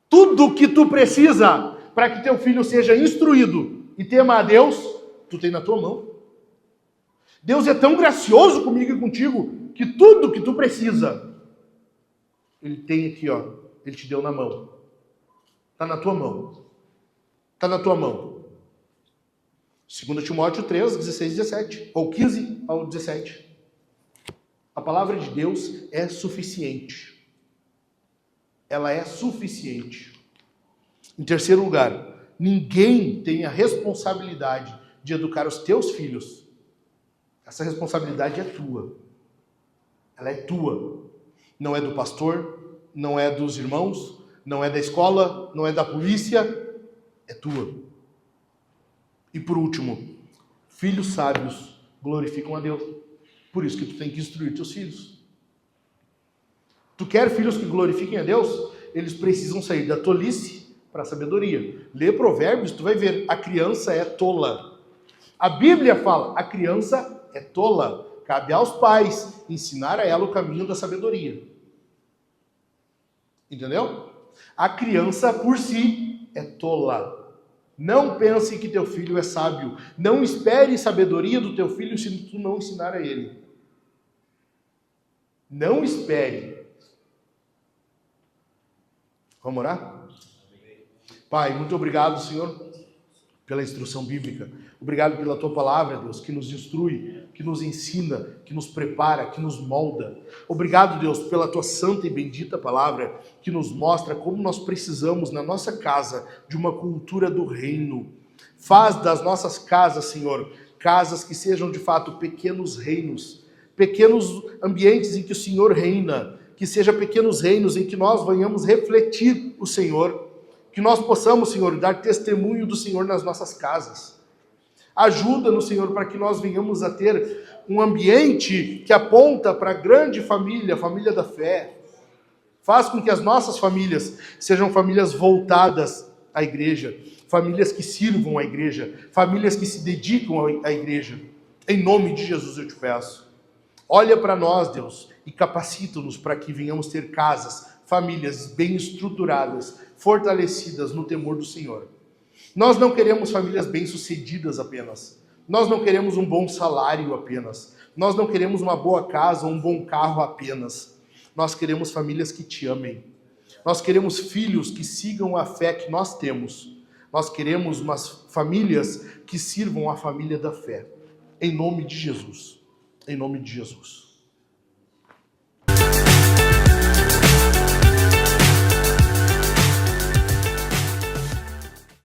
Tudo que tu precisa para que teu filho seja instruído e tema a Deus, tu tem na tua mão. Deus é tão gracioso comigo e contigo que tudo que tu precisa, Ele tem aqui, ó. Ele te deu na mão. Está na tua mão. Está na tua mão. 2 Timóteo 3, 16 e 17. Ou 15 ao 17. A palavra de Deus é suficiente. Ela é suficiente. Em terceiro lugar, ninguém tem a responsabilidade de educar os teus filhos. Essa responsabilidade é tua. Ela é tua. Não é do pastor, não é dos irmãos, não é da escola, não é da polícia. É tua. E por último, filhos sábios glorificam a Deus. Por isso que tu tem que instruir teus filhos. Tu quer filhos que glorifiquem a Deus? Eles precisam sair da tolice para a sabedoria. Lê Provérbios, tu vai ver, a criança é tola. A Bíblia fala, a criança é tola. Cabe aos pais ensinar a ela o caminho da sabedoria. Entendeu? A criança por si é tola. Não pense que teu filho é sábio. Não espere sabedoria do teu filho se tu não ensinar a ele. Não espere. Vamos orar? Pai, muito obrigado, Senhor, pela instrução bíblica. Obrigado pela tua palavra, Deus, que nos instrui, que nos ensina, que nos prepara, que nos molda. Obrigado, Deus, pela tua santa e bendita palavra, que nos mostra como nós precisamos, na nossa casa, de uma cultura do reino. Faz das nossas casas, Senhor, casas que sejam de fato pequenos reinos, pequenos ambientes em que o Senhor reina, que sejam pequenos reinos em que nós venhamos refletir o Senhor, que nós possamos, Senhor, dar testemunho do Senhor nas nossas casas. Ajuda-nos, Senhor, para que nós venhamos a ter um ambiente que aponta para a grande família, a família da fé. Faz com que as nossas famílias sejam famílias voltadas à igreja, famílias que sirvam à igreja, famílias que se dedicam à igreja. Em nome de Jesus eu te peço. Olha para nós, Deus, e capacita-nos para que venhamos ter casas, famílias bem estruturadas, fortalecidas no temor do Senhor. Nós não queremos famílias bem-sucedidas apenas. Nós não queremos um bom salário apenas. Nós não queremos uma boa casa, um bom carro apenas. Nós queremos famílias que te amem. Nós queremos filhos que sigam a fé que nós temos. Nós queremos umas famílias que sirvam a família da fé. Em nome de Jesus. Em nome de Jesus.